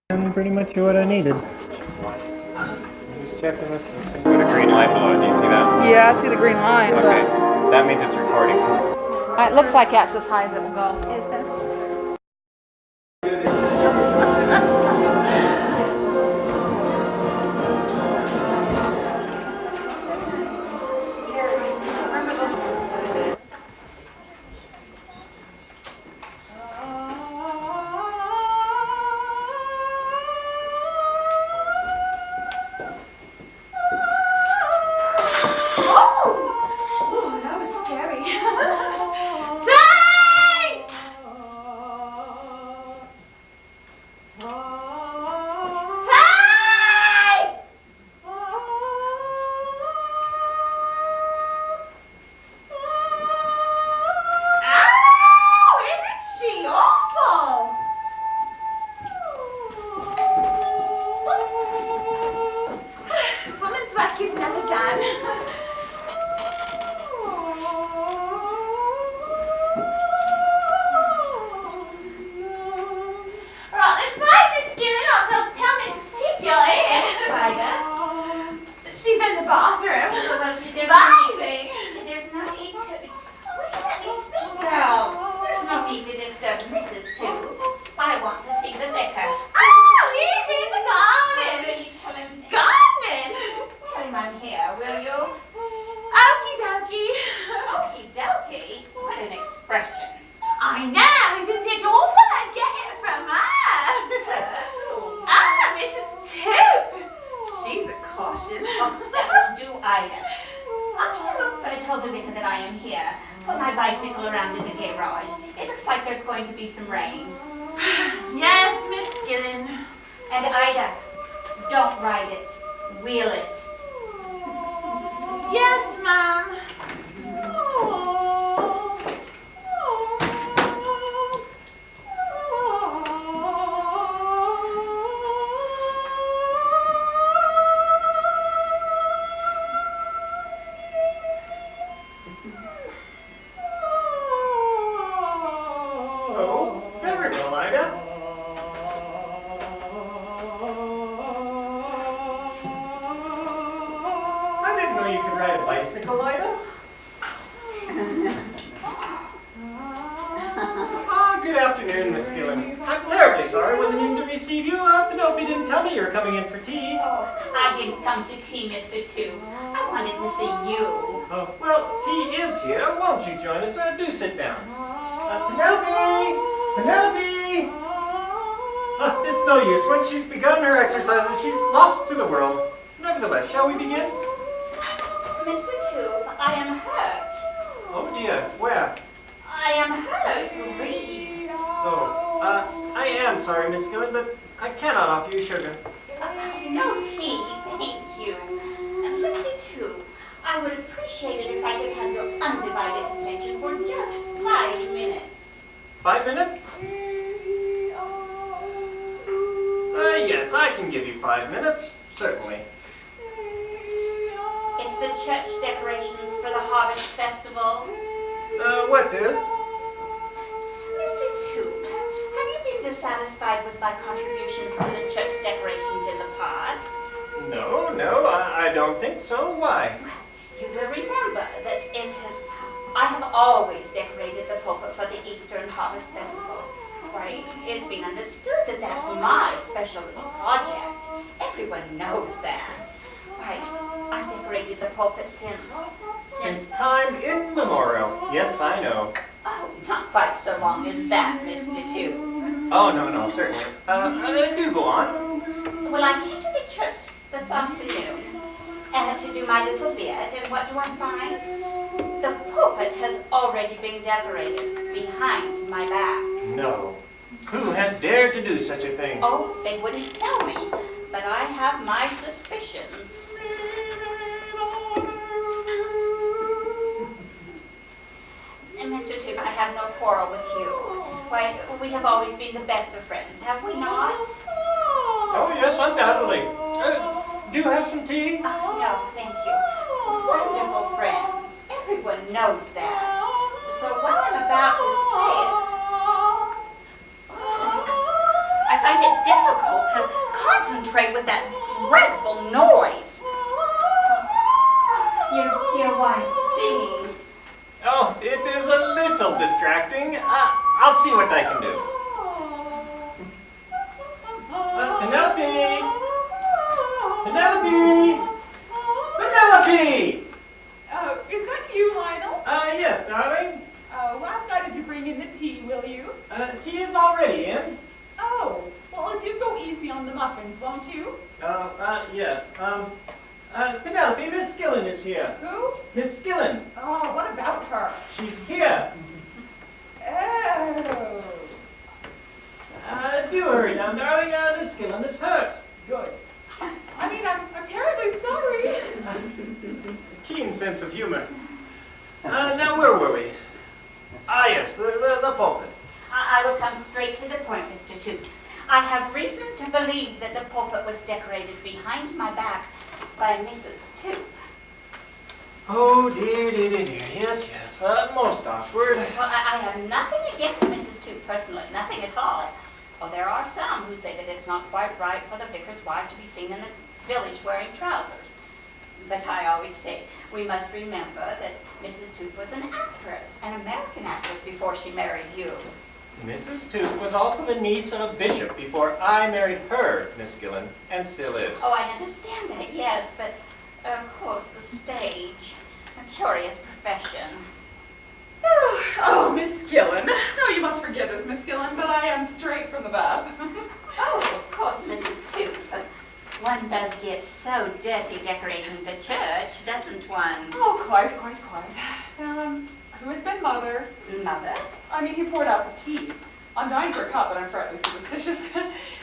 And pretty much what I needed. Just checking this. There's a green light below it. Do you see that? Yeah, I see the green light. Okay. That means it's recording. It looks like that's as high as it will go. Is it? Good afternoon, Miss Gillen. I'm terribly sorry I wasn't in to receive you. Penelope didn't tell me you were coming in for tea. Oh, I didn't come to tea, Mr. Two. I wanted to see you. Oh, well, tea is here. Won't you join us? Do sit down. Penelope! Penelope! It's no use. When she's begun her exercises, she's lost to the world. Nevertheless, shall we begin? Mr. Two, I am hurt. Oh, dear. Where? I am hurt. Read. Oh, I am sorry, Miss Gillen, but I cannot offer you sugar. No tea, thank you. Mr. Two, I would appreciate it if I could have your undivided attention for just 5 minutes. 5 minutes? Yes, I can give you 5 minutes. Certainly. It's the church decorations for the Harvest Festival. What is? Mr. Two, have you been dissatisfied with my contributions to the church decorations in the past? No, I don't think so. Why? You will remember that I have always decorated the pulpit for the Eastern Harvest Festival. Why, it's been understood that that's my special little project. Everyone knows that. Why, I've decorated the pulpit Since time immemorial. Yes, I know. Oh, not quite so long as that, Mr. Two. Oh, no, certainly. Do go on. Well, I came to the church this afternoon to do my little bit, and what do I find? The pulpit has already been decorated behind my back. No. Who has dared to do such a thing? Oh, they wouldn't tell me, but I have my suspicions. Mr. Two, I have no quarrel with you. Why, we have always been the best of friends, have we not? Oh, yes, undoubtedly. Do you have some tea? No, thank you. Wonderful friends. Everyone knows that. So what I'm about to say, I find it difficult to concentrate with that dreadful noise. Your wife singing. Oh, it is a little distracting. I'll see what I can do. Penelope! Penelope! Penelope! Is that you, Lionel? Yes, darling. Last night did you bring in the tea, will you? Tea is already in. Oh, well, if you go easy on the muffins, won't you? Yes. Penelope, Miss Skillen is here. Who? Miss Skillen. Oh, what about her? She's here. Oh. Do hurry down, darling. Miss Skillen is hurt. Good. I mean, I'm terribly sorry. Keen sense of humor. Now, where were we? Yes, the pulpit. I will come straight to the point, Mr. Toot. I have reason to believe that the pulpit was decorated behind my back by Mrs. Toot. Oh, dear. Yes. Most awkward. Well, I have nothing against Mrs. Toot personally, nothing at all. Well, there are some who say that it's not quite right for the vicar's wife to be seen in the village wearing trousers. But I always say we must remember that Mrs. Toot was an actress, an American actress, before she married you. Mrs. Toot was also the niece of a bishop before I married her, Miss Skillen, and still is. Oh, I understand that, yes, but of course the stage, a curious profession. Oh, Miss Gillen. Oh, you must forgive us, Miss Gillen, but I am straight from the bath. Oh, of course, Mrs. Toot, but one does get so dirty decorating the church, doesn't one? Oh, quite. Who has been Mother? Mother? I mean, he poured out the tea. I'm dying for a cup, but I'm frightfully superstitious.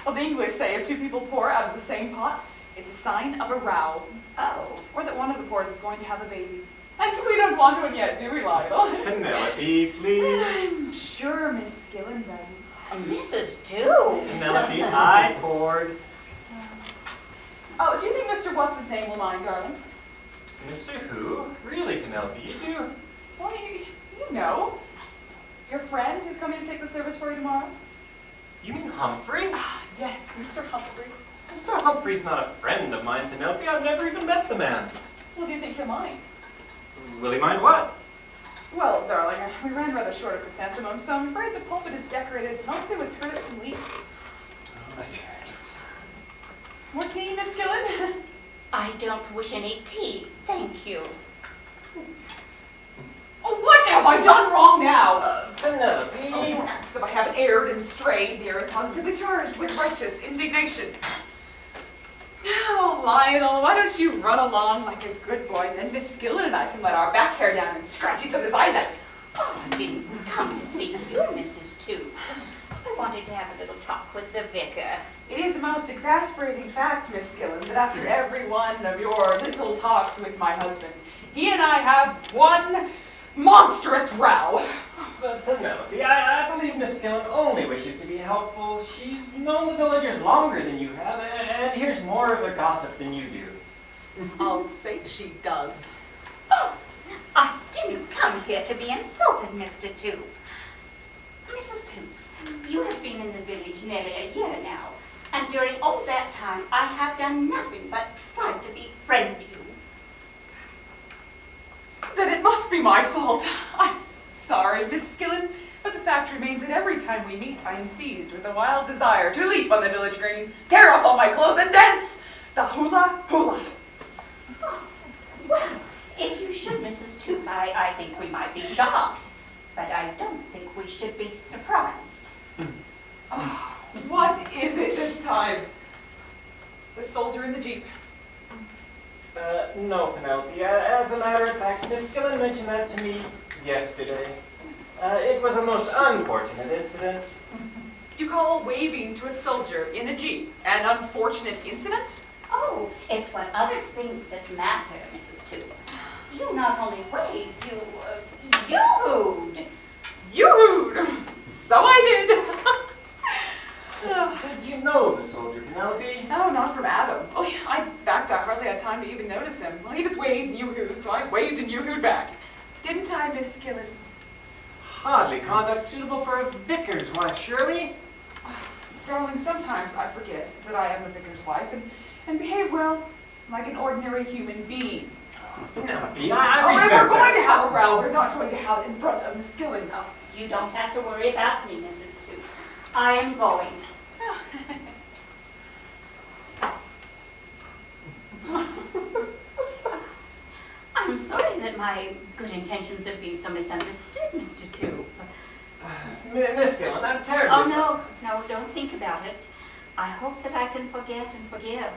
Well, the English say if two people pour out of the same pot, it's a sign of a row. Oh. Or that one of the pours is going to have a baby. And we don't want one yet, do we, Lionel? Penelope, please. I'm sure Miss Gillen does. Mrs. Toot? Penelope, I poured. Oh, do you think Mr. What's-his-name will mind, darling? Mr. Who? Really, Penelope, you do? Well, you know. Your friend who's coming to take the service for you tomorrow? You mean Humphrey? Yes, Mr. Humphrey. Mr. Humphrey's not a friend of mine, Penelope. I've never even met the man. Well, do you think he'll mind? Will he mind what? Well, darling, we ran rather short of chrysanthemums, so I'm afraid the pulpit is decorated mostly with turnips and leeks. More tea, Miss Gillen? I don't wish any tea, thank you. Oh, what have I done wrong now? Penelope. Oh, perhaps if I haven't erred and strayed, dear is positively charged with righteous indignation. Now, Lionel, why don't you run along like a good boy, then Miss Gillen and I can let our back hair down and scratch each other's eyes out. Oh, I didn't come to see you, Mrs. Toot. I wanted to have a little talk with the vicar. It is a most exasperating fact, Miss Gillen, that after every one of your little talks with my husband, he and I have one monstrous row. But Penelope, I believe Miss Skillen only wishes to be helpful. She's known the villagers longer than you have, and hears more of their gossip than you do. I'll say she does. Oh, I didn't come here to be insulted, Mr. Toot. Mrs. Toot, you have been in the village nearly a year now, and during all that time I have done nothing but try to befriend you. Then it must be my fault. I'm sorry, Miss Gillen, but the fact remains that every time we meet, I am seized with a wild desire to leap on the village green, tear off all my clothes, and dance the hula hula. Oh, well, if you should, Mrs. Toot, I think we might be shocked, but I don't think we should be surprised. Oh, what is it this time? The soldier in the jeep. No, Penelope. As a matter of fact, Miss Skillen mentioned that to me yesterday. It was a most unfortunate incident. You call waving to a soldier in a jeep an unfortunate incident? Oh, it's what others think that matter, Mrs. Toot. You not only waved, you yoo-hooed. Yoo-hooed! So I did. Did you know the soldier, Penelope? No, not from Adam. Oh, yeah, I backed I hardly had time to even notice him. Well, he just waved and yoo-hooed, so I waved and yoo-hooed back. Didn't I, Miss Gillen? Hardly conduct suitable for a vicar's wife, surely. darling, sometimes I forget that I am the vicar's wife and behave, well, like an ordinary human being. Penelope, Oh, I if resent we're going to that. have a row, we're not going to have it in front of Miss Gillen. Oh, you don't have to worry about me, Mrs. Two. I am going. I'm sorry that my good intentions have been so misunderstood, Mr. Two. Miss Gillen, I'm terribly Oh, no, don't think about it. I hope that I can forget and forgive.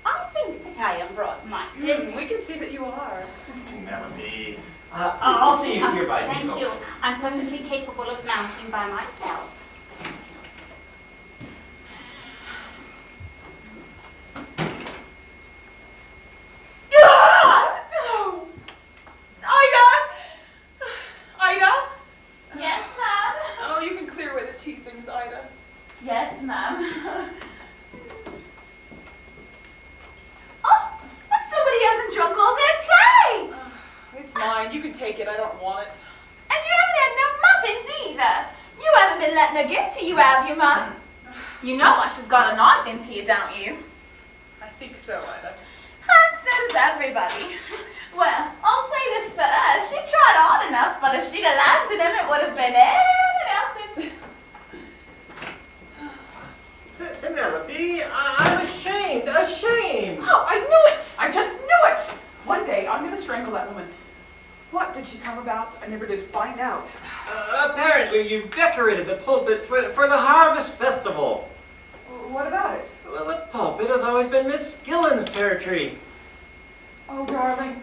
I think that I am broad-minded. We can see that you are. Penelope. I'll see you to your bicycle. Thank you. I'm perfectly capable of mounting by myself. No! Ida? Yes, ma'am. Oh, you can clear away the tea things, Ida. Yes, ma'am. Oh, but somebody hasn't drunk all their tea. It's mine. You can take it. I don't want it. And you haven't had no muffins either. You haven't been letting her get to you, have you, Mum? You know why she's got a knife into you, don't you? I think so, Ida. And so does everybody. Well, I'll say this for her. She tried hard enough, but if she'd have landed him, it would have been anything. Penelope, I'm ashamed. Oh, I knew it! I just knew it! One day, I'm going to strangle that woman. What did she come about? I never did find out. Apparently you decorated the pulpit for the Harvest Festival. What about it? Well, the pulpit has always been Miss Gillen's territory. Oh, darling.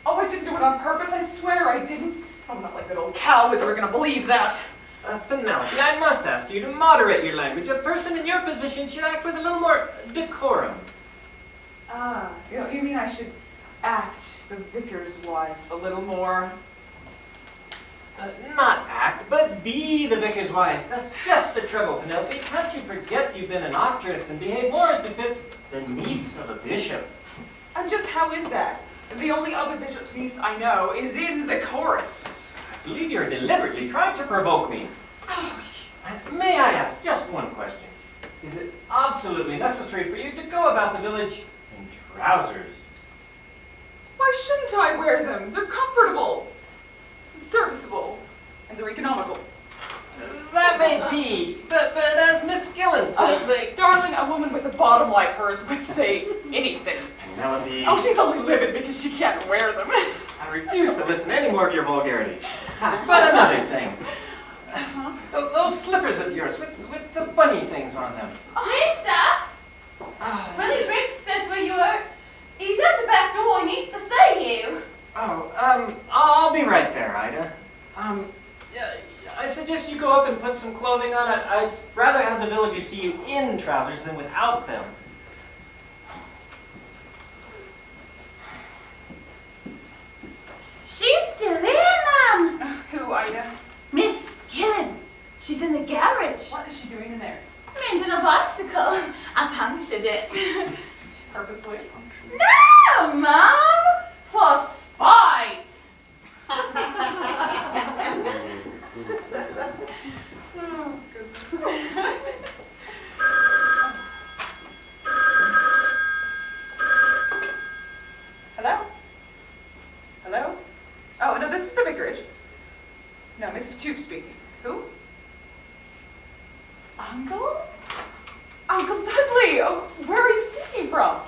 Oh, I didn't do it on purpose. I swear I didn't. I'm not like that old cow who's ever going to believe that. Penelope, I must ask you to moderate your language. A person in your position should act with a little more decorum. Ah, you mean I should act the vicar's wife a little more? Not act, but be the vicar's wife. That's just the trouble, Penelope. Can't you forget you've been an actress and behave more as befits the niece of a bishop? And just how is that? The only other bishop's niece I know is in the chorus. I believe you're deliberately trying to provoke me. May I ask just one question? Is it absolutely necessary for you to go about the village in trousers? Why shouldn't I wear them? They're comfortable, serviceable, and they're economical. That may be, but as Miss Gillen says, Darling, a woman with a bottom like hers would say anything. Penelope, Oh, she's only livid because she can't wear them. I refuse to listen to any more of your vulgarity. But another thing. Those slippers of yours with the bunny things on them. Lisa! Bunny Briggs says where you are. He's at the back door. He needs to see you. I'll be right there, Ida. Yeah, I suggest you go up and put some clothing on. I'd rather have the villagers see you in trousers than without them. She's still there, Mum. Who, Ida? Miss Gillen. She's in the garage. What is she doing in there? Mending a bicycle. I punctured it. Purposely? No, Mum. For spite. Oh, goodness. Hello? Hello? Oh, no, this is the vicarage. No, Mrs. Tube speaking. Who? Uncle? Uncle Dudley! Oh, where are you speaking from?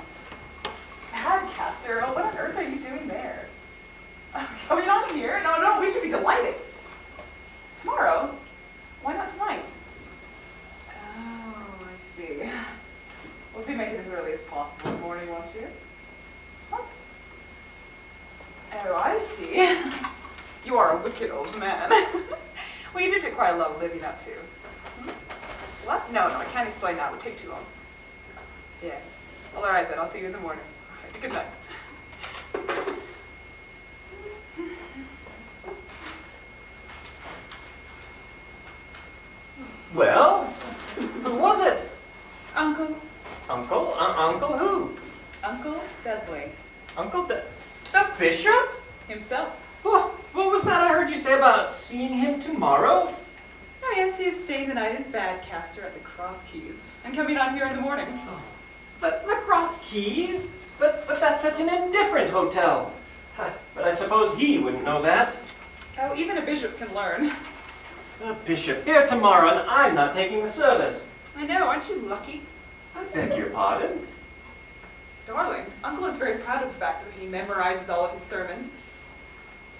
Adcaster? Oh, what on earth are you doing there? Oh, you're not here? No, we should be delighted. Tomorrow? Why not tonight? Oh, I see. We'll be making it as early as possible in the morning, won't you? What? Oh, I see. You are a wicked old man. Well, you do take quite a lot of living up to. What? No, I can't explain that. It would take too long. Yeah. Well, all right then. I'll see you in the morning. All right, good night. Well, who was it? Uncle. Uncle who? Uncle Dudley. Uncle the bishop? Himself. What was that I heard you say about seeing him tomorrow? No, Oh, yes, he is staying the night in Badcaster at the Cross Keys and coming on here in the morning. Oh, but the Cross Keys? But that's such an indifferent hotel. But I suppose he wouldn't know that. Oh, even a bishop can learn. The bishop here tomorrow, and I'm not taking the service. I know, aren't you lucky? I beg your pardon. Darling, Uncle is very proud of the fact that he memorizes all of his sermons.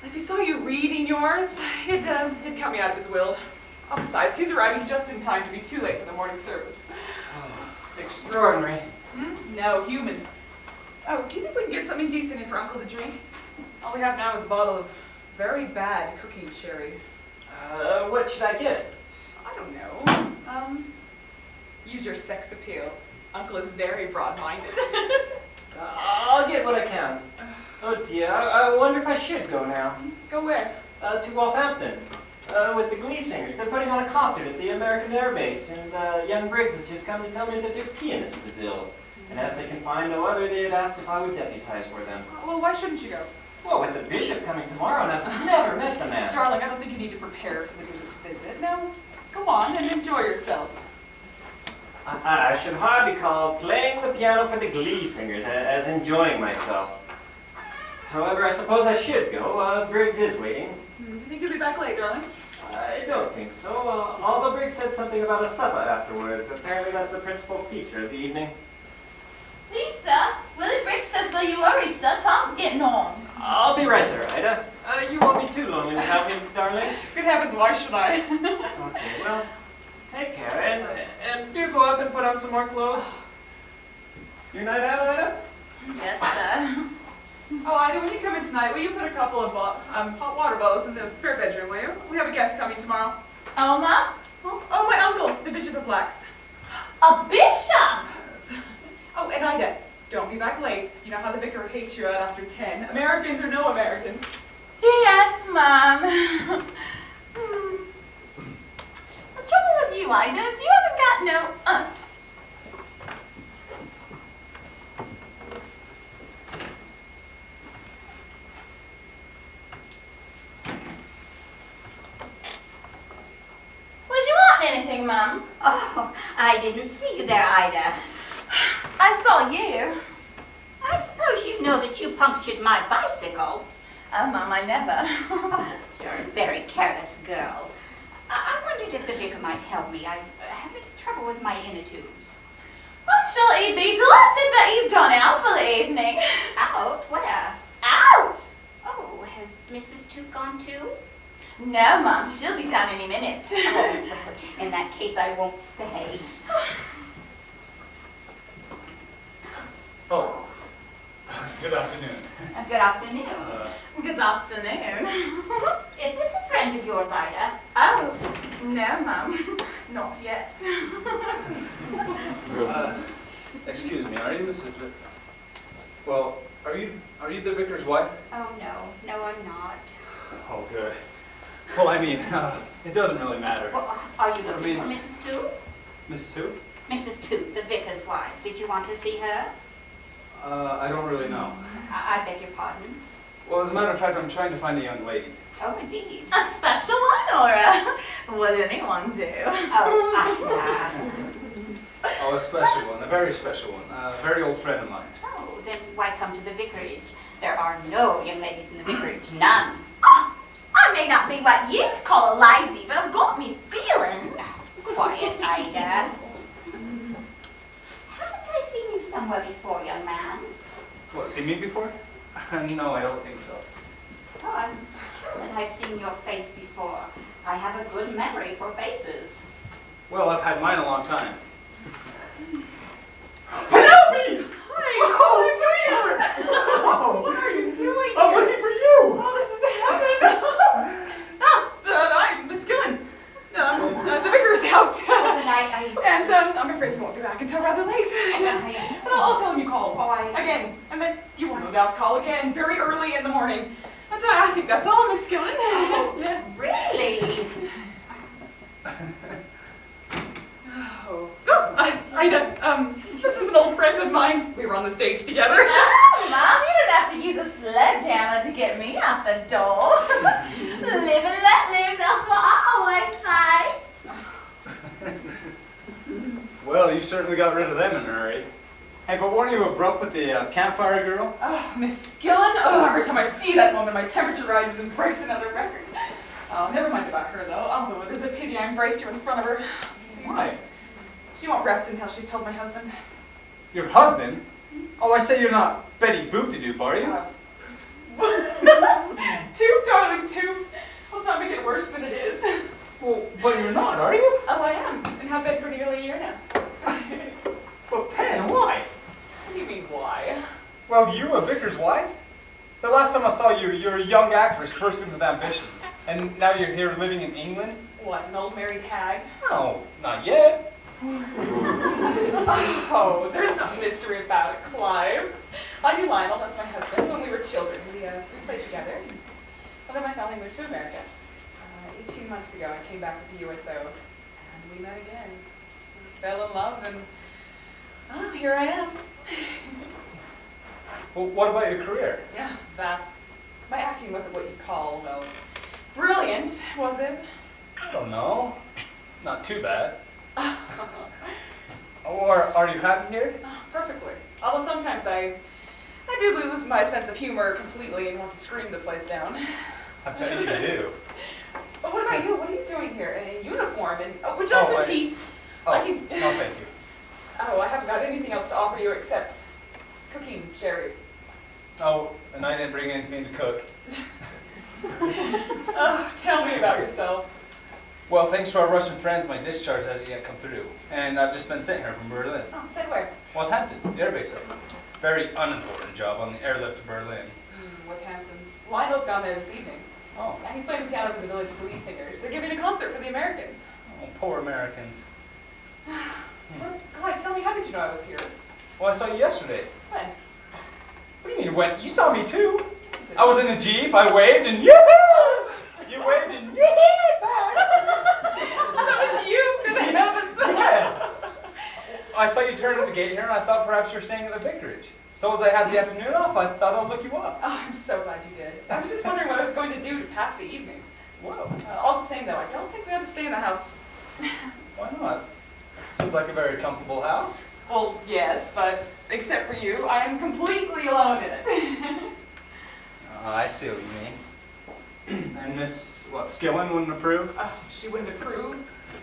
If he saw you reading yours, he'd cut me out of his will. Oh, besides, he's arriving just in time to be too late for the morning service. Oh, extraordinary. No, human. Oh, do you think we can get something decent in for Uncle to drink? All we have now is a bottle of very bad cooking sherry. What should I get? I don't know. Use your sex appeal. Uncle is very broad-minded. I'll get what I can. Oh dear, I wonder if I should go now. Go where? To Walthampton. With the Glee Singers. They're putting on a concert at the American Air Base, and young Briggs has just come to tell me that their pianist is ill. And as they can find no other, they had asked if I would deputize for them. Well, why shouldn't you go? Well, with the bishop coming tomorrow, and I've never met the man. Darling, I don't think you need to prepare for the bishop's visit. Now, go on and enjoy yourself. I should hardly call playing the piano for the Glee Singers as enjoying myself. However, I suppose I should go. Briggs is waiting. Do you think you'll be back late, darling? I don't think so, although Briggs said something about a supper afterwards. Apparently that's the principal feature of the evening. Lisa, Willie Briggs says will you worry, sir. Tom's getting on. I'll be right there, Ida. You won't be too lonely without me, darling. Good heavens, why should I? Okay, well, take care, and do go up and put on some more clothes. Your night out, Ida? Yes, sir. Oh, Ida, when you come in tonight, will you put a couple of hot water bottles in the spare bedroom, will you? We have a guest coming tomorrow. Oh, Ma? Oh, my uncle, the Bishop of Blacks. A bishop? Oh, and Ida, don't be back late. You know how the vicar hates you out after 10. Americans or no Americans. Yes, Mom. The trouble with you, Ida, is you haven't got no, Was you wanting anything, Mom? Oh, I didn't see you there, Ida. I saw you. I suppose you know that you punctured my bicycle. Oh, Mom, I never. You're a very careless girl. I wondered if the vicar might help me. I'm having trouble with my inner tubes. I'm sure he'd be delighted, but he's gone out for the evening. Out? Where? Out! Oh, has Mrs. Toot gone too? No, Mom, she'll be down any minute. Oh, in that case, I won't stay. Oh, good afternoon. Good afternoon. Good afternoon. Is this a friend of yours, Ida? Oh, no, Mom, not yet. Excuse me, are you Mrs. Well, are you the vicar's wife? Oh, no, I'm not. Oh, good. Well, I mean, it doesn't really matter. Well, are you looking for Mrs. Toot? Mrs. who? Mrs. Toot, the vicar's wife. Did you want to see her? I don't really know. I beg your pardon. Well, as a matter of fact, I'm trying to find a young lady. Oh, indeed. A special one, or would anyone do? Oh, Ida. Oh, a special one, a very special one. A very old friend of mine. Oh, then why come to the vicarage? There are no young ladies in the vicarage, none. Oh, I may not be what you'd call a lady, but I've got me feelings. Quiet, Ida. Haven't I seen you somewhere before, young man? What, seen me before? No, I don't think so. Oh, I'm sure that I've seen your face before. I have a good memory for faces. Well, I've had mine a long time. Penelope! Hi! Oh, sweetheart! What are you doing I'm here? looking for you! Oh, this is heaven! I'm Miss Gillen. The vicar's out. And I'm afraid he won't be back until rather late. Yes. But I'll tell him you called. Again. And then you will no doubt call again very early in the morning. And I think that's all, Miss Gillen. Oh, Yes. really? Oh, Ida, this is an old friend of mine. We were on the stage together. Oh, Mom, you don't have to use a sledgehammer to get me out the door. Live and let live, that's what I always say. Well, you certainly got rid of them in a hurry. Hey, but weren't you broke with the campfire girl? Oh, Miss Gillen. Oh, every time I see that woman, my temperature rises and breaks another record. Oh, never mind about her, though. Although it is a pity I embraced you in front of her. Why? She won't rest until she's told my husband. Your husband? Oh, I say you're not Betty Boop to dupe, are you? Toop, darling, Toop. Let's not make it worse than it is. Well, but you're not, are you? Oh, I am, and have been for nearly a year now. Well, Pen, why? What do you mean, why? Well, you a vicar's wife? The last time I saw you, you were a young actress bursting with ambition. And now you're here living in England? What, an old married hag? No, not yet. Oh, there's no mystery about it, Clive. I knew Lionel, that's my husband, when we were children. We played together. Well, then my family moved to America. 18 months ago, I came back with the USO, and we met again. We fell in love, and here I am. Well, what about your career? Yeah, that. My acting wasn't what you'd call, well, brilliant, was it? I don't know. Not too bad. Or are you happy here? Perfectly. Although sometimes I do lose my sense of humor completely and want to scream the place down. I bet you do. But what about you? What are you doing here in uniform? And would you like some tea? No, thank you. Oh, I haven't got anything else to offer you except cooking sherry. Oh, and I didn't bring anything to cook. Oh, tell me about yourself. Well, thanks to our Russian friends, my discharge hasn't yet come through. And I've just been sitting here from Berlin. Oh, say where? Well, Hampton, the air base site. Very unimportant job on the airlift to Berlin. What Hampton? Lionel's gone there this evening. Oh. Yeah, he's playing the piano for the village police singers. They're giving a concert for the Americans. Oh, poor Americans. Well, Clyde, tell me, how did you know I was here? Well, I saw you yesterday. When? What do you mean you went? You saw me too. I was in a Jeep, I waved, and yoo-hoo! You waved and yoo-hoo! That was you, good heavens! Yes! I saw you turn at the gate here, and I thought perhaps you were staying at the vicarage. So as I had the afternoon off, I thought I'd look you up. Oh, I'm so glad you did. I was just wondering what I was going to do to pass the evening. Whoa. All the same, though, I don't think we ought to stay in the house. Why not? Seems like a very comfortable house. Well, yes, but except for you, I am completely alone in it. Oh, I see what you mean. And Miss, Skillen wouldn't approve? Oh, she wouldn't approve,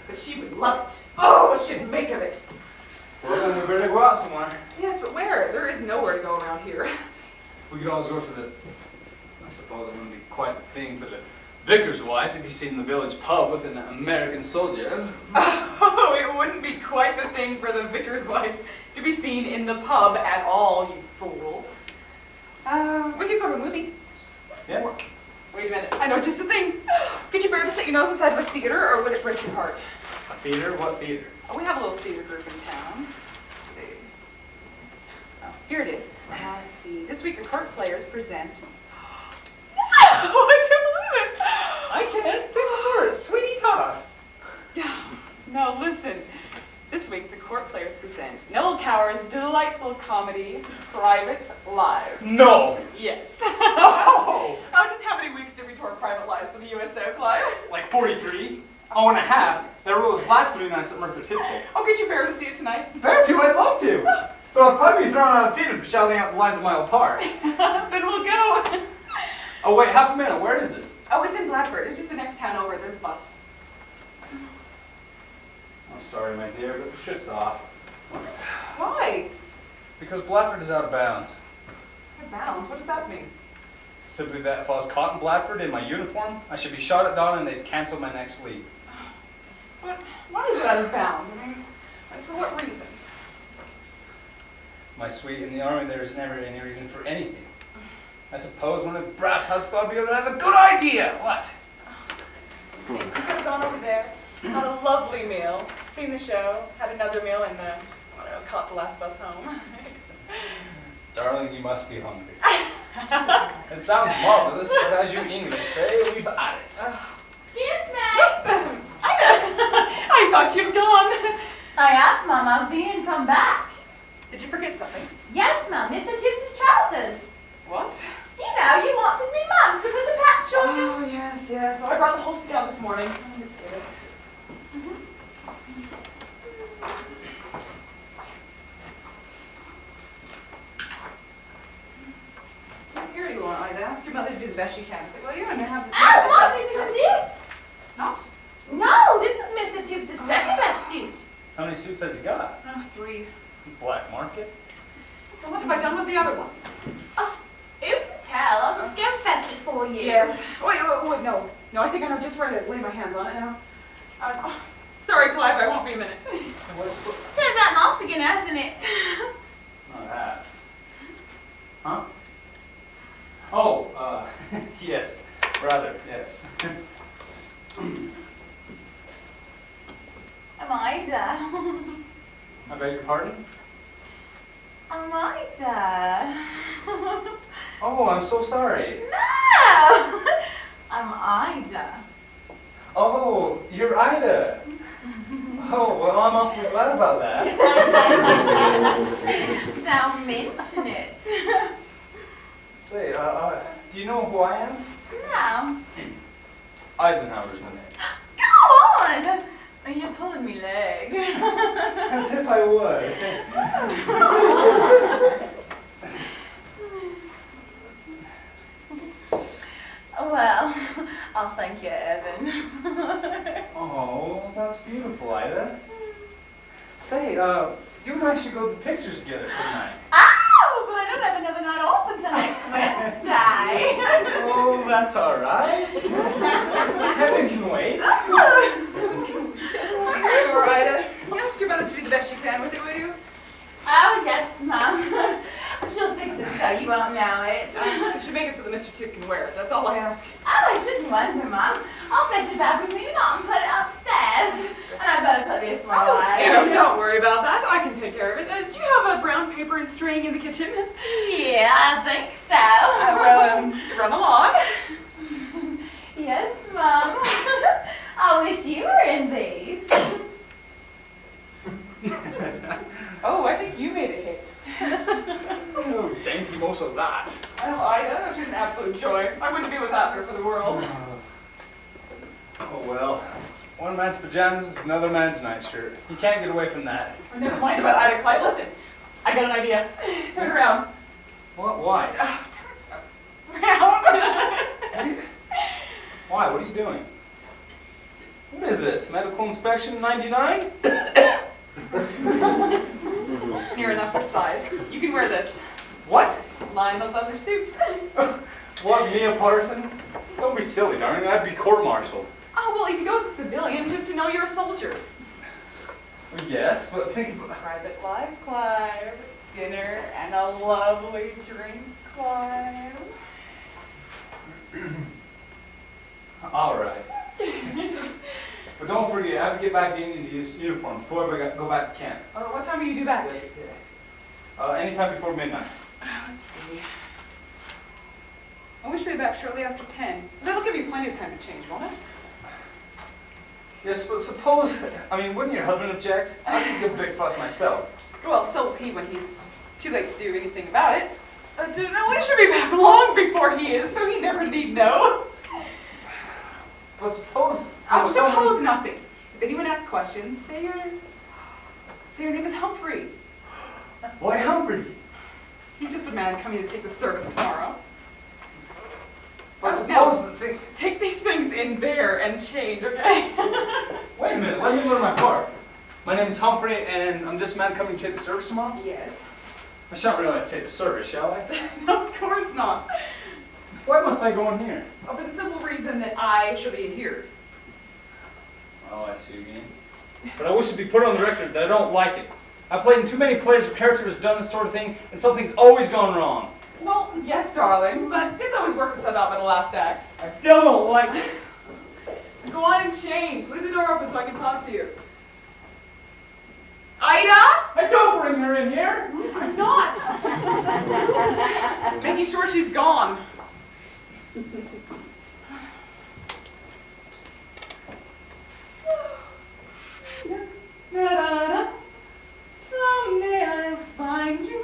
but she would love it. Oh, what she'd make of it. Well, then we better go out somewhere. Yes, but where? There is nowhere to go around here. We could always go to the, I suppose it wouldn't be quite the thing for the vicar's wife to be seen in the village pub with an American soldier. Oh, it wouldn't be quite the thing for the vicar's wife to be seen in the pub at all, you fool. We could go to a movie. Yeah. Wait a minute, I know just the thing. Could you bear to set your nose inside of a theater, or would it break your heart? A theater? What theater? Oh, we have a little theater group in town. Let's see. Oh, here it is. Let's see. This week the Court Players present. Oh, I can't believe it. I can't. 6 words. Sweetie Todd. No, listen. This week the Court Players present Noel Coward's delightful comedy, Private Lives. No. Yes. Oh. Oh, just how many weeks did we tour Private Lives for the USO, Clive? Like 43? Oh, and a half. That rule is last 3 nights at Mercury Typical. Oh, could you bear to see it tonight? Fair to, I'd love to. But I'll probably be thrown out of the theater for shouting out the lines a mile apart. Then we'll go. Oh, wait, half a minute. Where is this? Oh, it's in Blackbird. It's just the next town over. There's a bus. I'm sorry, my dear, but the trip's off. Why? Because Blackford is out of bounds. Out of bounds? What does that mean? Simply that if I was caught in Blackford in my uniform, I should be shot at dawn and they'd cancel my next leave. But why is it out of bounds? I mean, for what reason? My sweet, in the army there is never any reason for anything. I suppose when a brass house club together has a good idea. What? Just think, we could have gone over there, had a lovely meal, seen the show, had another meal, and caught the last bus home. Darling, you must be hungry. It sounds marvelous, but as you English say, we've at it. Excuse me. I thought you'd gone. I asked Mum I'll be and come back. Did you forget something? Yes, Mum, Mr. Tibbs' trousers. What? You know, you wanted me, Mum, to put the patch on. Oh, yes, yes. Well, I brought the whole down this morning. Let me just get it. the best you can with it, will you? And have the Oh, what? This is a suit? Not? No, this is Mr. Tubes' second best suit. How many suits has he got? 3. Black market? Well, what have I done with the other one? Oh, who can tell? I'll just go fetch it for you. Yes. Wait, no. No, I think I know just where to lay my hands on it now. Sorry, Clive, I won't be a minute. Turns out nice again, hasn't it? Not that. Huh? Oh, yes. Rather, yes. Amida. I beg your pardon? Amida. Oh, I'm so sorry. No! I'm Ida. Oh, you're Ida. Oh, well, I'm awfully glad about that. Now mention it. Say, do you know who I am? No. Eisenhower's my name. Go on! You're pulling me leg. As if I would. Well, I'll thank you, Evan. Oh, that's beautiful, Ida. Say, you and I should go to the pictures together some night. Oh, but I don't have another night off until next Wednesday. Oh, that's all right. Heaven can wait. There you are, Ida. You ask your mother to do the best she can with it, will you? Oh, yes, Mum. She'll fix it so you won't know it. You should make it so that Mr. Tip can wear it. That's all I ask. Oh, I shouldn't wonder, Mum. I'll fetch it back with me tonight and put it upstairs. And I'd better put this one away. No, don't worry about that. I can take care of it. Do you have a brown paper and string in the kitchen? Yeah, I think so. Run along. Yes, Mum. I wish you were in these. Oh, I think you made it hit. Oh, dainty most of that. Well, Ida, she's an absolute joy. I wouldn't be without her for the world. Oh, well. One man's pajamas is another man's nightshirt. You can't get away from that. Oh, never mind about Ida, Clyde. Listen, I got an idea. Turn around. What? Why? Turn around. Why? What are you doing? What is this? Medical inspection 99? Near enough for size. You can wear this. What? Line those other suits. What, me a parson? Don't be silly, darling. I'd be court-martialed. Oh, well, if you go as a civilian, just to know you're a soldier. Yes, but think about... Private life, Clive. Dinner and a lovely drink, Clive. All right. But don't forget, I have to get back into his uniform before I go back to camp. What time do you do back? Anytime before midnight. Let's see. We should be back shortly after 10. That'll give you plenty of time to change, won't it? Yes, but suppose... wouldn't your husband object? I could give a big fuss myself. Well, so will he when he's too late to do anything about it. No, we should be back long before he is, so he never need know. But suppose... Suppose nothing. If anyone asks questions, say your name is Humphrey. Why Humphrey? He's just a man coming to take the service tomorrow. But suppose Now, the thing... take these things in there and change, okay? Wait a minute, let me go to my car. My name's Humphrey, and I'm just a man coming to take the service tomorrow? Yes. I shan't really take the service, shall I? No, of course not. Why must I go in here? Oh, for the simple reason that I shall be in here. Oh, I see again. But I wish to be put on the record that I don't like it. I've played in too many plays where characters have done this sort of thing, and something's always gone wrong. Well, yes, darling, but it's always worked itself out by the last act. I still don't like it. Go on and change. Leave the door open so I can talk to you. Ida? I don't bring her in here. I'm not. Just making sure she's gone. Someday I'll find you,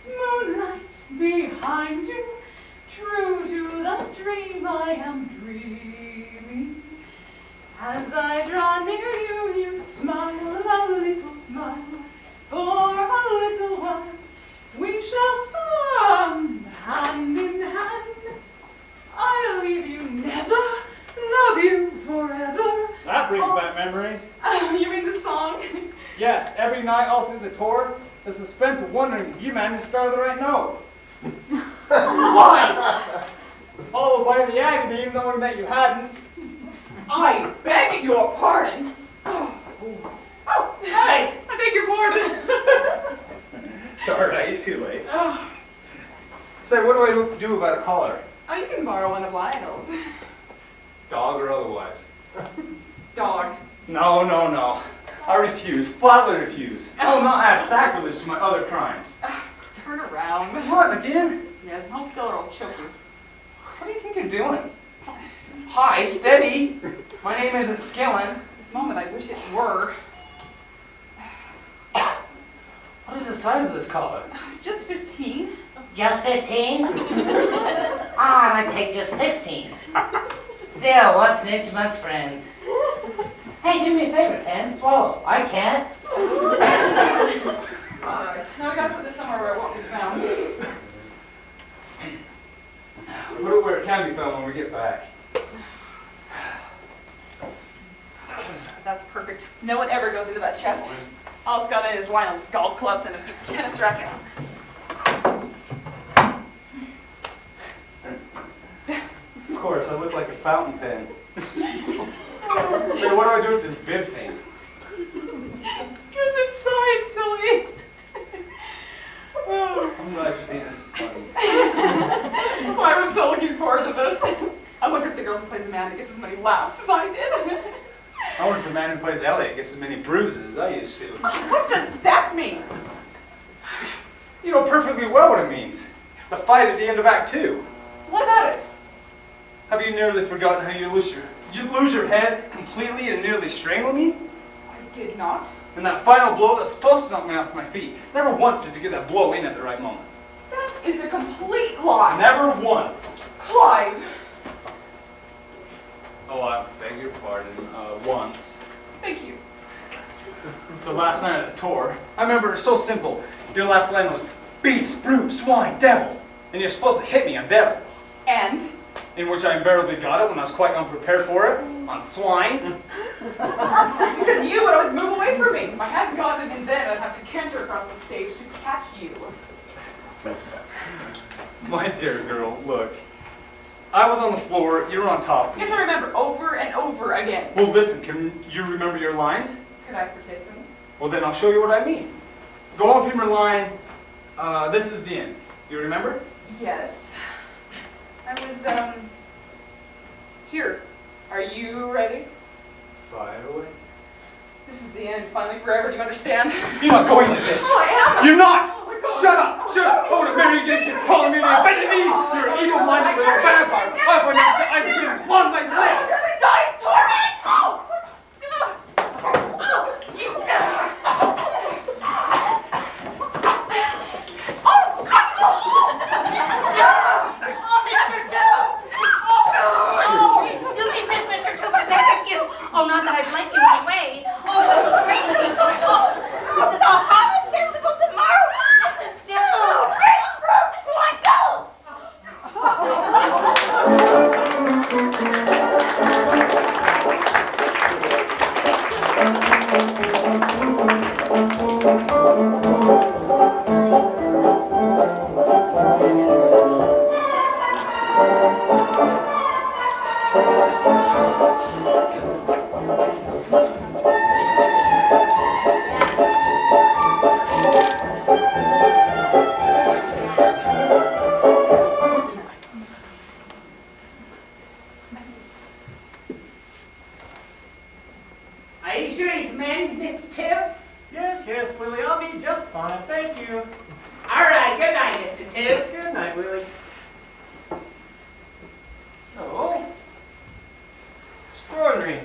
moonlight behind you, true to the dream I am dreaming. As I draw near you, you smile a little smile. For a little while, we shall stand hand in hand. Yes, every night all through the tour, the suspense of wondering if you managed to start the right note. Why? Followed by the agony of knowing that you hadn't. I beg your pardon. Oh, hey, I beg your pardon. It's all right, it's too late. Oh, Say, what do I do about a collar? you can borrow one of Lionel's. Dog or otherwise? Dog. No, no, no. I refuse, flatly refuse. I will not add sacrilege to my other crimes. Turn around. What, again? Yes, hold still or I'll choke you. What do you think you're doing? Hi, steady. My name isn't Skillen. This moment I wish it were. What is the size of this collar? It's just 15. Just 15? Ah, I'd take just 16. Still, what's an inch amongst friends? Hey, do me a favor, Ken. Swallow. I can't. Alright, now we gotta put this somewhere where it won't be found. Put it where it can be found when we get back. That's perfect. No one ever goes into that chest. All it's got in it is Lionel's golf clubs and a few tennis rackets. Of course, I look like a fountain pen. Say, what do I do with this bib thing? Because it's signed, silly. Oh. I'm glad you think this is funny. I was so looking forward to this. I wonder if the girl who plays Amanda gets as many laughs as I did. I wonder if the man who plays Elliot gets as many bruises as I used to. What does that mean? You know perfectly well what it means. The fight at the end of Act 2. What about it? Have you nearly forgotten how you lose your head completely and nearly strangle me? I did not. And that final blow that's supposed to knock me off my feet. Never once did you get that blow in at the right moment. That is a complete lie. Never once. Clive. Oh, I beg your pardon. Once. Thank you. The last night of the tour. I remember it was so simple. Your last line was, beast, brute, swine, devil. And you're supposed to hit me on devil. And? In which I invariably got it when I was quite unprepared for it. On swine. It's because you would always move away from me. If I hadn't gotten it in then, I'd have to canter across the stage to catch you. My dear girl, look. I was on the floor, you were on top. Yes, I remember over and over again. Well, listen, can you remember your lines? Could I partake them? Well, then I'll show you what I mean. Go on from your line, this is the end. You remember? Yes. I was, here. Are you ready? Fire away. This is the end, finally, forever. Do you understand? You're not going with this. Oh, I am. You're not. Oh, my God. Shut up. Shut up. Oh, to marry you again. Calling me the Vietnamese. You're an evil-minded little vampire. I would not say I've been as long as I live. Really dying torment! Oh! You... Oh, not that I blame you anyway. Oh, great. Oh, this is all harvest festival tomorrow. This is still Are you sure you can manage, Mr. Tooth? Yes, yes, Willie, I'll be just fine, thank you. All right, good night, Mr. Tooth. Good night, Willie. Oh, extraordinary.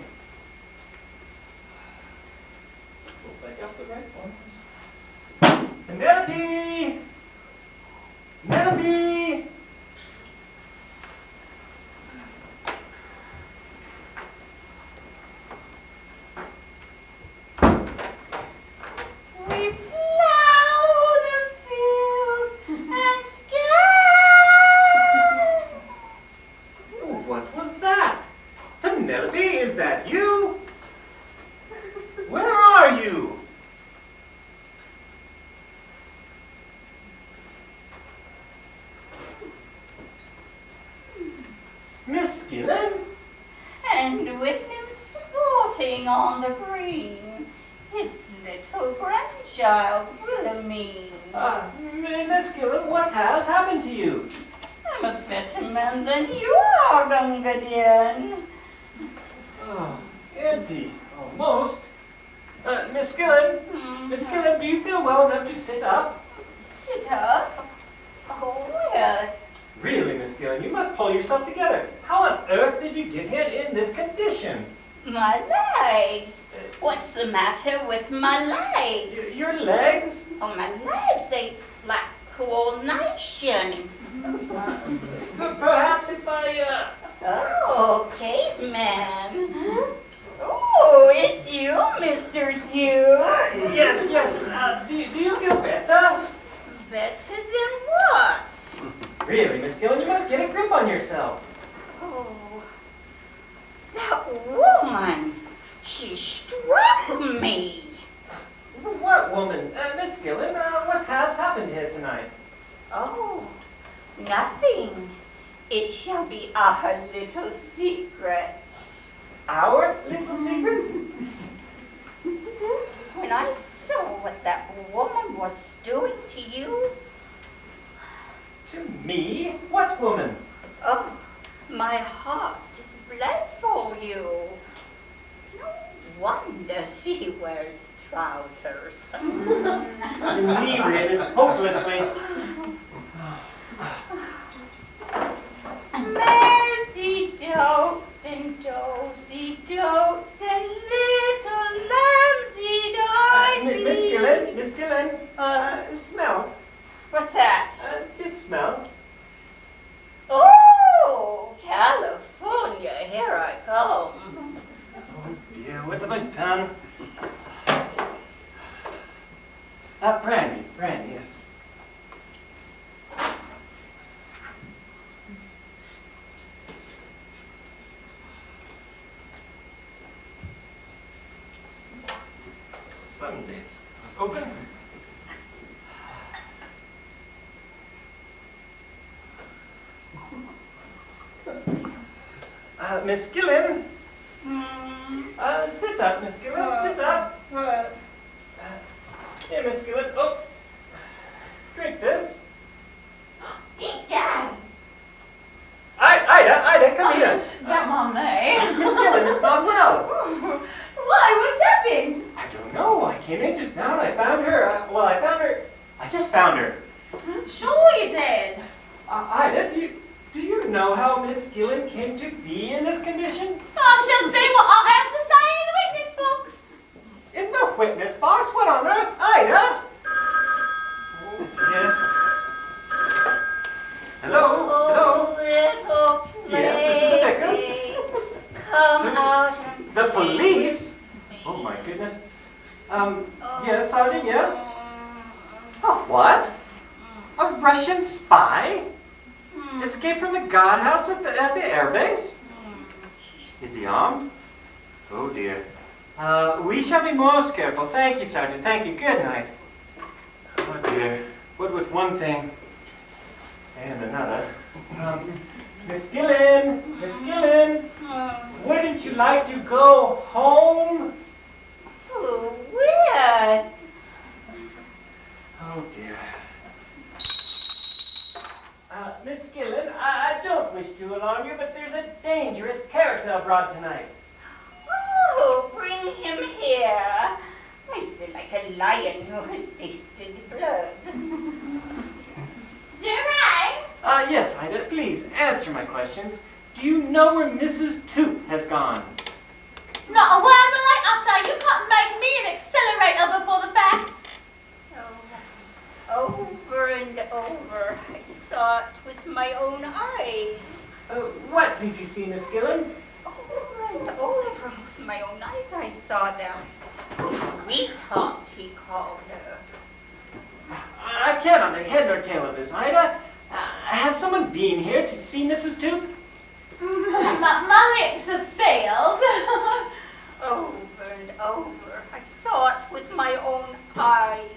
Hope I got the right one. Penelope! Penelope! We plow the fields and scatter. Oh, what was that? Penelope, is that on the green. His little grandchild, Wilhelmine. Miss Gillen, what has happened to you? I'm a better man than you are, Gungadien. Oh, Auntie, almost. Miss Gillen, Miss Gillen, do you feel well enough to sit up? Sit up? Oh, well. Really, Miss Gillen, you must pull yourself together. How on earth did you get here in this condition? My legs. What's the matter with my legs? Your legs? Oh, my legs, they lack coordination. Perhaps if I, Oh, caveman. Oh, it's you, Mr. Duke. Yes. Do you feel better? Better than what? Really, Miss Gillen, you must get a grip on yourself. Oh, that woman. She struck me. What woman? Miss Gillen, what has happened here tonight? Oh, nothing. It shall be our little secret. Our little secret? When I saw what that woman was doing to you, To me? What woman? oh, my heart just bled for you. No wonder she wears trousers. Inebriated hopelessly. Mercy dotes and dozy dotes and little lambsy dotes. Miss Gillen, smell. What's that? Just smell. Oh, California, here I come. Oh dear, what have I done? Brandy, yes. Sunday's open. Miss Gillen. Sit up, Miss Gillen. Sit up. Here, Miss Gillen. Oh, drink this. Egad! Ida, come here. That Monet. Miss Gillen is not well. Why, what's happened? I don't know. I came in just now and I found her. I just found her. Sure you did. Ida, do you know how Miss Gillen came to be in this condition? I shall see what I have to say in the witness box. In the witness box? What on earth? Ida? Oh, dear. Hello? Oh, little Yes, this is the vicar. come out and The police? Oh, my goodness. Yes, Sergeant, yes? Oh, what? A Russian spy? Escaped from the guardhouse at the airbase? Is he armed? Oh, dear. We shall be most careful. Thank you, Sergeant. Thank you. Good night. Oh, dear. What with one thing and another. Miss Gillen! Miss Gillen! Wouldn't you like to go home? Oh, where? Oh, dear. Miss Gillen, I don't wish to alarm you, but there's a dangerous character abroad tonight. Oh, bring him here. I feel like a lion who has tasted blood. Gerard? Yes, Ida, please answer my questions. Do you know where Mrs. Toot has gone? Not a word will I utter. You can't make me an accelerator before the fact. Oh, over and over, I saw it with my own eyes. What did you see, Miss Gillen? Over and over with my own eyes, I saw them. Sweetheart, he called her. I can't make head nor tail of this, Ida. Has someone been here to see Mrs. Toot? My lips are sealed. Over and over, I saw it with my own eyes.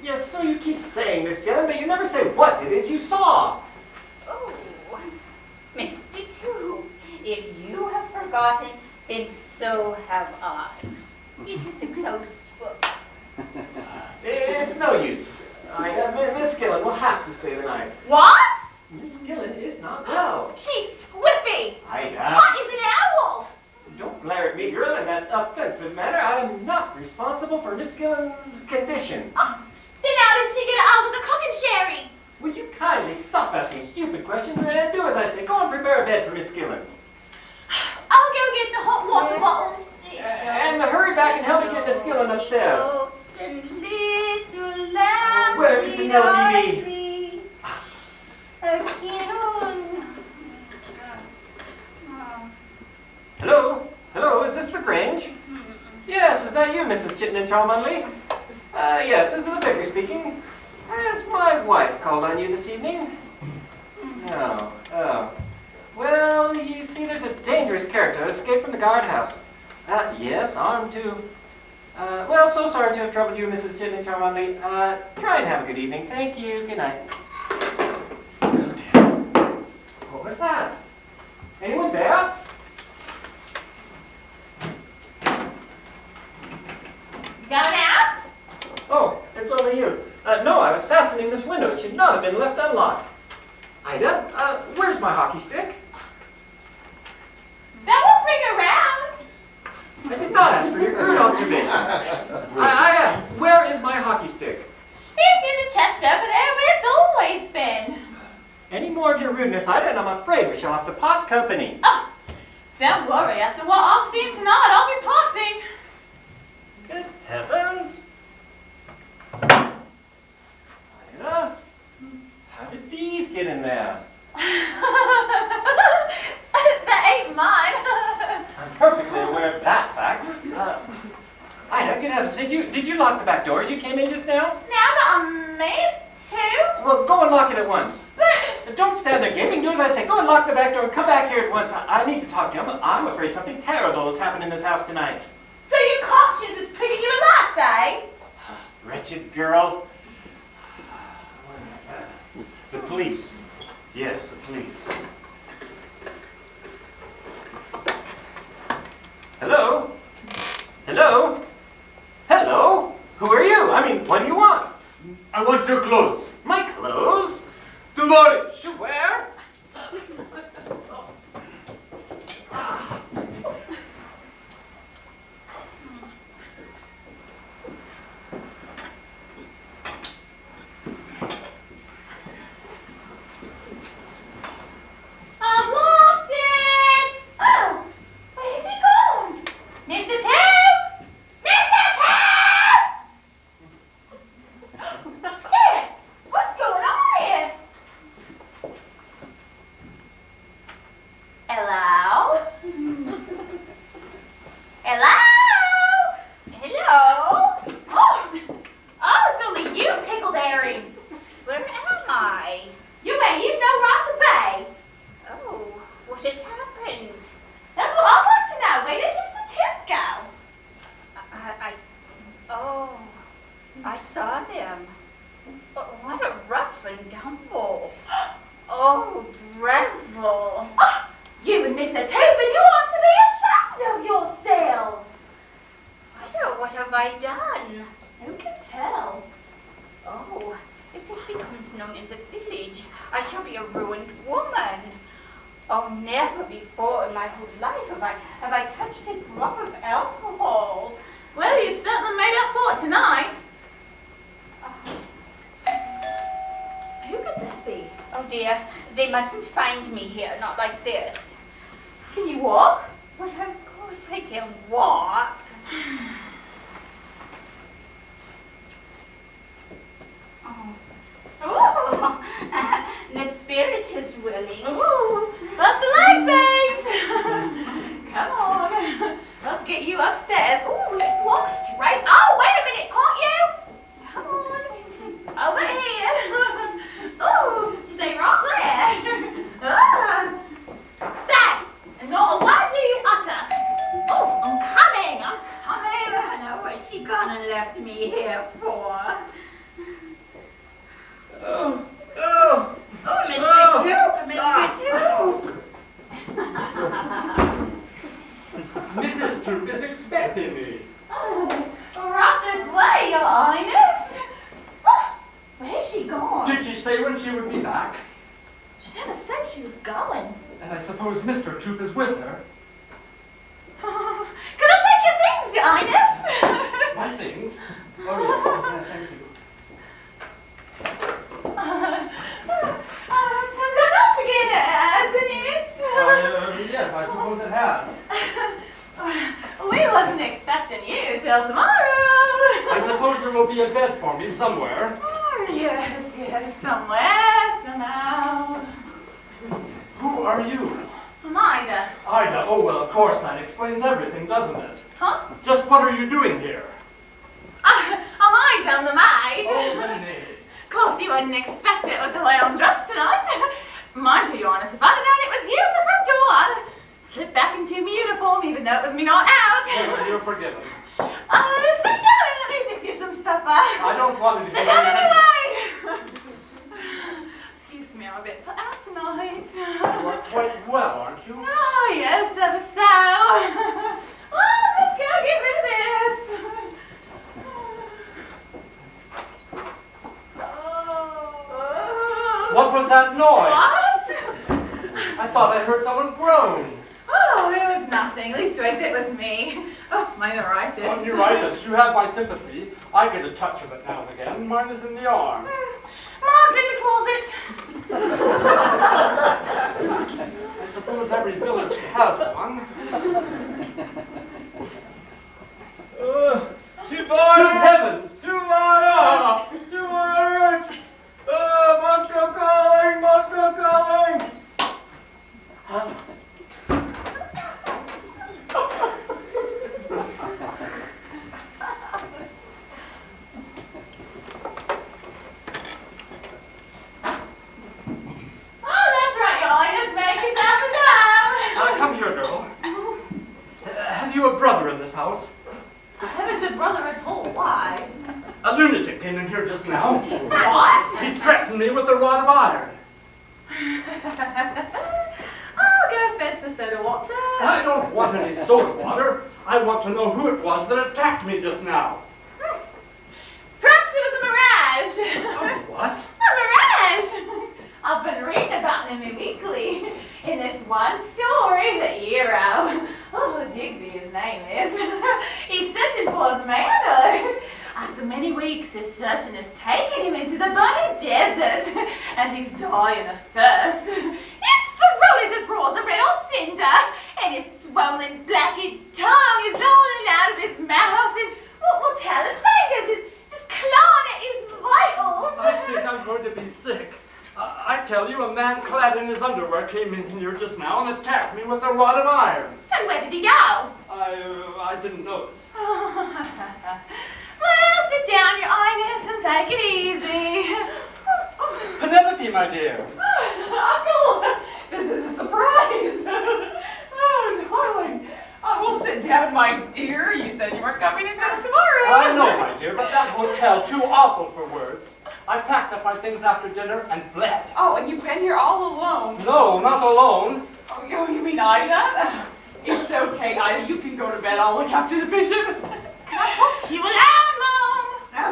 Yes, so you keep saying, Miss Gillen, but you never say what it is you saw. Oh, Mr. Two, if you have forgotten, then so have I. It is a closed book. It's no use. Miss Gillen will have to stay the night. What? Miss Gillen is not well. She's squiffy. Ida. What is an owl? Don't glare at me, girl, in that offensive manner. I'm not responsible for Miss Gillen's condition. Oh, then how did she get out of the cooking sherry? Will you kindly stop asking stupid questions and do as I say? Go and prepare a bed for Miss Gillen. I'll go get the hot water bottle. And hurry back and help me get Miss Gillen upstairs. And little lamb, Where did Penelope be? Hello? Hello, is this the Grange? Yes, is that you, Mrs. Chittenden Cholmondeley? Yes, this is the vicar speaking. Has my wife called on you this evening? No. Oh. Well, you see, there's a dangerous character escaped from the guardhouse. Yes, armed too. Well, so sorry to have troubled you, Mrs. Chittenden Cholmondeley. Try and have a good evening. Thank you. Good night. Oh, dear. What was that? Anyone there? Going out? Oh, it's only you. No, I was fastening this window. It should not have been left unlocked. Ida, where's my hockey stick? That won't bring her round. I did not ask for your crude observation. I asked, where is my hockey stick? It's in the chest over there where it's always been. Any more of your rudeness, Ida, and I'm afraid we shall have to part company. Oh, don't worry. After what I've seen tonight, I'll be parting. Good heavens. Ida, how did these get in there? That ain't mine. I'm perfectly aware of that fact. Ida, good heavens, did you lock the back door as you came in just now? Now that I'm made to. Well, go and lock it at once. But Don't stand there gaping. Do as I say. Go and lock the back door and come back here at once. I need to talk to you. I'm afraid something terrible has happened in this house tonight. so your conscience is picking you a last, eh? Wretched girl. The police. Yes, the police. Hello? Hello? Hello? Who are you? I mean, what do you want? I want your clothes. My clothes? Tomorrow. To wear? I've lost it! Oh, where's he gone? Mr. Tooth! Mr. Tooth! Hey, what's going on here? Hello? Hello? Hello? Oh, it's only you, Pickled Herring. Where am I? You ain't even know right away. Oh, what has happened? That's what I'd like to know. Where did Mr. Tip go? Oh, I saw them. Oh, what a rough and tumble. Oh, dreadful. Oh, you and Mr. Tip, and you ought to be ashamed of yourselves. What have I done? Who can tell? Oh, if this becomes known in the village, I shall be a ruined woman. Oh, never before in my whole life have I touched a drop of alcohol. Well, you've certainly made up for it tonight. Who could that be? Oh dear, they mustn't find me here, not like this. Can you walk? But of course I can walk. Oh, the spirit is willing. Ooh, but the legs ain't. Come on. Let's get you upstairs. Ooh, let's walk straight. Oh, wait a minute, can't you? Come on. Over here. Ooh, stay right there. Stay. And not a word do you utter. Oh, I'm coming. when she would be back. She never said she was going. And I suppose Mr. Troop is with her. Can I take your things, Your Highness? My things? Oh, yes. Thank you. Turned out else again, hasn't it? Yes, I suppose it has. We wasn't expecting you till tomorrow. I suppose there will be a bed for me somewhere. Yes, somewhere, somehow. Who are you? I'm Ida. Ida. Oh, well, of course, that explains everything, doesn't it? Huh? Just what are you doing here? I'm Ida, I'm the maid. Oh, the maid. Of course, you wouldn't expect it with the way I'm dressed tonight. Mind you, Your Highness, if I'd have known it was you at the front door, I'd have slipped back into my uniform, even though it was me not out. Well, you're forgiven. Sit down and let me fix you some supper. I don't want to Sit down anyway. Excuse me, I'm a bit put out tonight. You are quite well, aren't you? Oh, yes, ever so. Well, let's go get rid of this. What was that noise? What? I thought I heard someone groan. Oh, it was nothing. Leastways, it was me. Oh, my neuritis. Oh, neuritis. You have my sympathy. I get a touch of it now and again. Mine is in the arm. Marked in the closet. I suppose every village has one. Good heavens! Too loud! Too loud! Moscow calling! Moscow calling! Come here, girl. Have you a brother in this house? I haven't a brother at all. Why? A lunatic came in here just now. What? He threatened me with a rod of iron. I'll go fetch the soda water. I don't want any soda water. I want to know who it was that attacked me just now. Perhaps it was a mirage. Oh, what? A mirage. I've been reading about them in Weekly. In this one story, the hero, Digby his name is, he's searching for his manhood. After many weeks, his searching has taken him into the burning desert, and he's dying of thirst. His throat is as raw as a red hot cinder, and his swollen, blackened tongue is lolling out of his mouth, and what will tell his fingers is just clawing at his vitals. I think I'm going to be sick. I tell you, a man clad in his underwear came in here just now and attacked me with a rod of iron. And where did he go? I didn't notice. Well, sit down, Your Highness, and take it easy. Penelope, my dear. Uncle, this is a surprise. Oh, darling. We'll sit down, my dear. You said you weren't coming until tomorrow. I know, my dear, but that hotel, too awful for words. I packed up my things after dinner and fled. Oh, and you've been here all alone. No, not alone. Oh, you mean Ida? It's okay, Ida. You can go to bed. I'll look after the bishop. Can I talk to you aloud, Mom?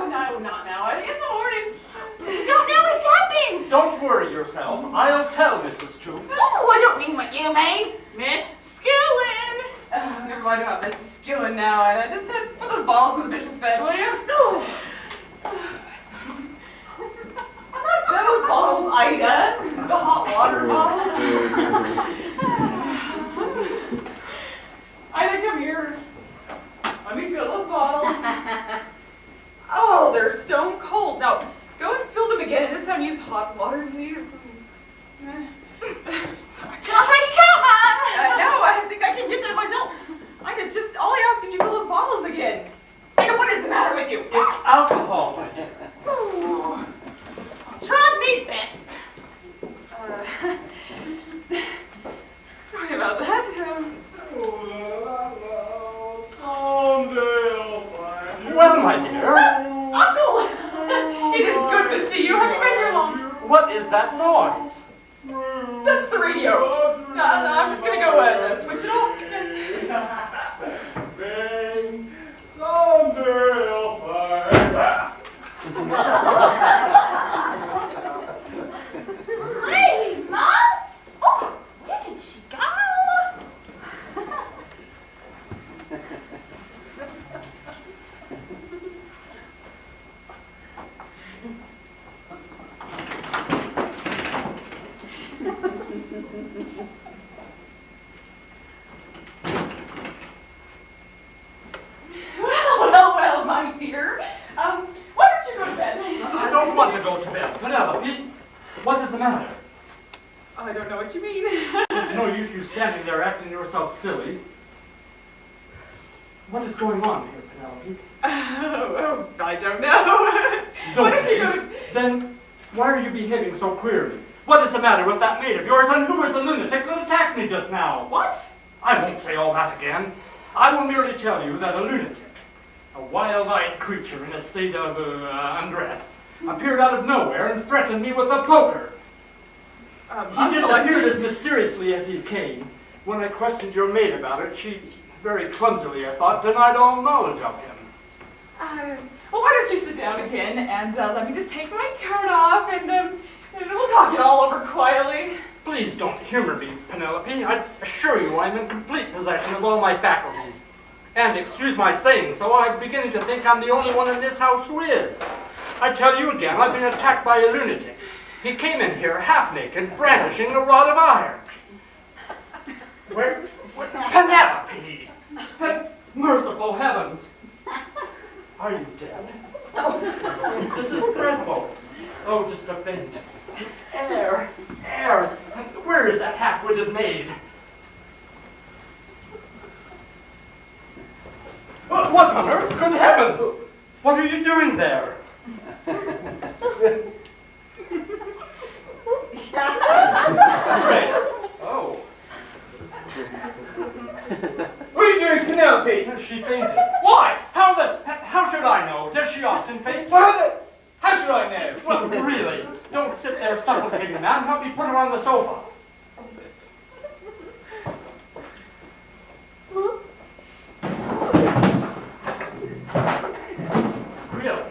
No, not now. In the morning. You don't know what's happened. Don't worry yourself. I'll tell Mrs. Troop. Oh, I don't mean what you mean. Miss Skillen. Never mind about Miss Skillen now, Ida. Just put those balls in the bishop's bed, will you? Those bottles, Ida. The hot water bottles. Ida, come here. Let me fill those bottles. Oh, they're stone cold. Now, go and fill them again, and this time use hot water, please. Can I take a count, Mom? No, I think I can get that myself. Ida, just all I ask is you fill those bottles again. Ida, what is the matter with you? It's alcohol, my dear. Try me best. Sorry about that. Well, my dear. Uncle! It is good to see you. Have you been here long? What is that noise? That's the radio. I'm just going to go switch it off. Someday I'll find Well, my dear. Why don't you go to bed? I don't want to go to bed. Penelope, what is the matter? I don't know what you mean. There's no use you standing there acting yourself silly. What is going on here, Penelope? I don't know. Why don't you go to... Then why are you behaving so queerly? What is the matter with that maid of yours, and who is the lunatic that attacked me just now? What? I won't say all that again. I will merely tell you that a lunatic, a wild-eyed creature in a state of undress, appeared out of nowhere and threatened me with a poker. He disappeared as mysteriously as he came. When I questioned your maid about it, she, very clumsily, I thought, denied all knowledge of him. Well, why don't you sit down again and let me just take my coat off and we'll talk it all over quietly. Please don't humor me, Penelope. I assure you I'm in complete possession of all my faculties. And excuse my saying so, I'm beginning to think I'm the only one in this house who is. I tell you again, I've been attacked by a lunatic. He came in here half-naked, brandishing a rod of iron. Where Penelope! Merciful heavens! Are you dead? This is dreadful. Oh, just a faint. Air! Where is that half-witted maid? What on earth? Good heavens! What are you doing there? Great. Oh. What are you doing, Penelope? She fainted. Why? How should I know? Does she often faint? How should I know? Well, really, don't sit there supplicating, ma'am. Help me put her on the sofa. Really?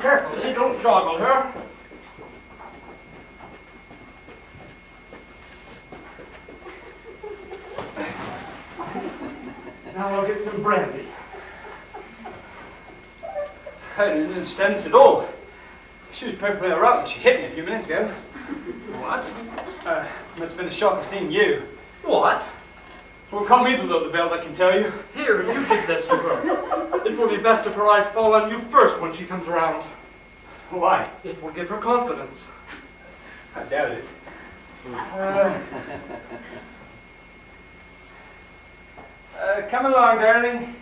Carefully, don't joggle her. Now I'll get some brandy. I didn't understand this at all. She was perfectly all right when she hit me a few minutes ago. What? Must have been a shock of seeing you. What? Well, call me below the belt, I can tell you. Here, you give this to her. It will be best if her eyes fall on you first when she comes around. Why? It will give her confidence. I doubt it. Come along, darling.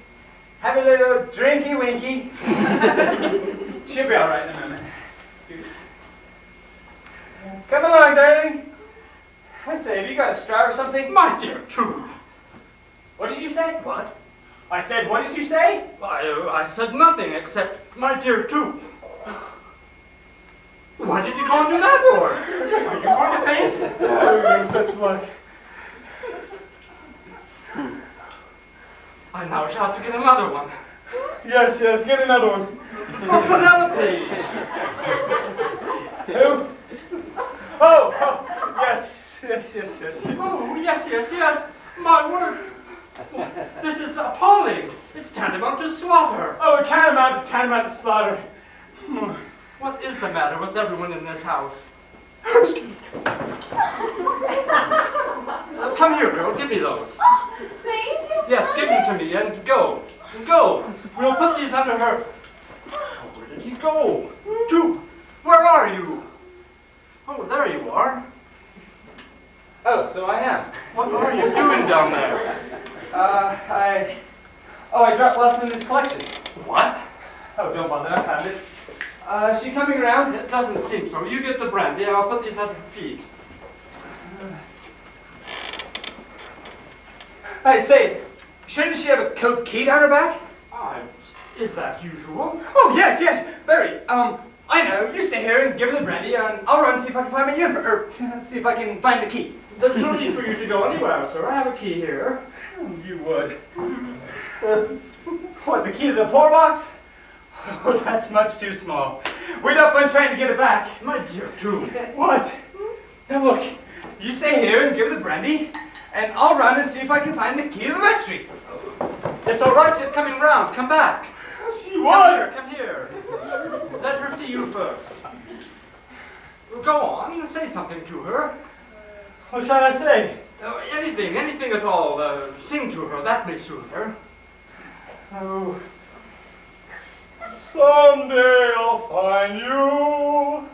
Have a little drinky-winky. She'll be all right in a minute. Come along, darling. I say, have you got a straw or something? My dear Tube. What did you say? What? I said, what did you say? I said nothing except, my dear Tube. Why did you go and do that for? Are you going to faint? Oh, you're such luck. I now shall have to get another one. Yes, get another one. For Penelope. Who? Oh, yes. Oh, yes. My word. This is appalling. It's tantamount to slaughter. Oh, tantamount to slaughter. What is the matter with everyone in this house? Come here, girl. Give me those. Thank you. Yes, give them to me and go. Go. We'll put these under her. Oh, where did he go? Tube, where are you? Oh, there you are. Oh, so I am. What are you doing down there? I dropped lost in this collection. What? Oh, don't bother, I found it. She coming around? It doesn't seem so. You get the brandy, and I'll put these at her feet. I say, shouldn't she have a coat key down her back? Is that usual? Oh, yes, very. I know. You stay here and give her the brandy, and I'll run and see if I can find my uniform, or see if I can find the key. There's no need for you to go anywhere, sir. I have a key here. You would. What, the key to the floor box? Oh, that's much too small. We'd up one trying to get it back. My dear Tube. What? Now look, you stay here and give her the brandy, and I'll run and see if I can find the key to the vestry. It's all right. She's coming round. Come back. She would. Come here. Let her see you first. Well, go on, say something to her. What shall I say? Anything at all. Sing to her, that may soothe her. Oh, someday I'll find you.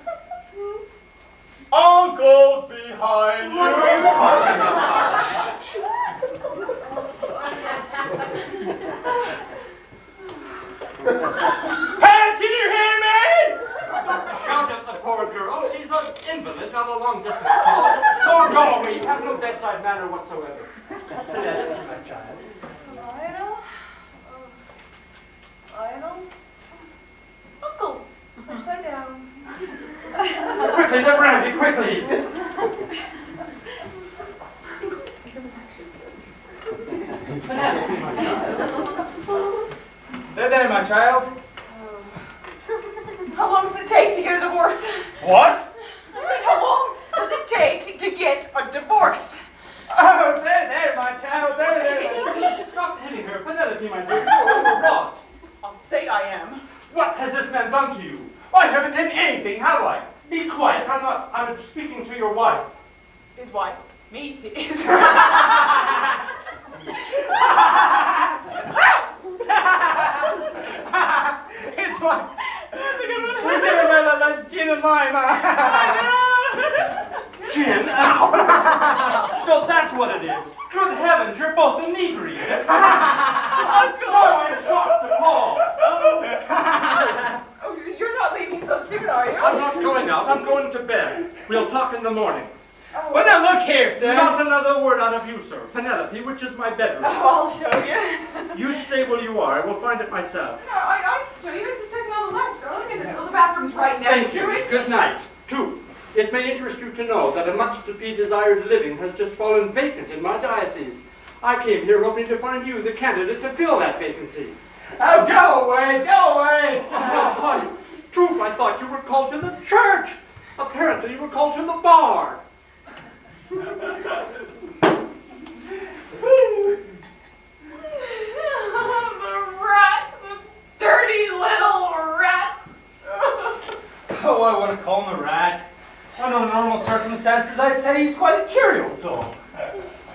Uncle's behind you. What are you talking about? Hey, can you hear me? Don't shout at the poor girl. She's an invalid on a long-distance call. Oh, go away. You have no bedside manner whatsoever. Yes, my child. Lionel? Uncle, upside down. Quickly, the brandy, quickly. There, my child. How long does it take to get a divorce? What? I said, how long does it take to get a divorce? Oh, there, my child, there. Stop hitting her. Penelope, my dear, you're overwrought. I'll say I am. What has this man done to you? I haven't done anything, have I? Be quiet. I'm speaking to your wife. His wife. Me. His It's what? Where's everybody that's gin and lime? Gin? So that's what it is. Good heavens, you're both inebriated. Uncle! Oh, I dropped the call. Oh, you're not leaving so soon, are you? I'm not going out. I'm going to bed. We'll talk in the morning. Well, now look here, sir. Not another word out of you, sir. Penelope, which is my bedroom. Oh, I'll show you. You stay where you are. I will find it myself. No, I can show you. It's the second on the left. Go look at it. The bathroom's right next Thank to you. it. Good night. 2. It may interest you to know that a much-to-be-desired living has just fallen vacant in my diocese. I came here hoping to find you the candidate to fill that vacancy. Oh, go away, go away. Truth, I thought you were called to the church. Apparently you were called to the bar. The rat. The dirty little rat. Oh, I want to call him a rat. Under normal circumstances, I'd say he's quite a cheery old soul.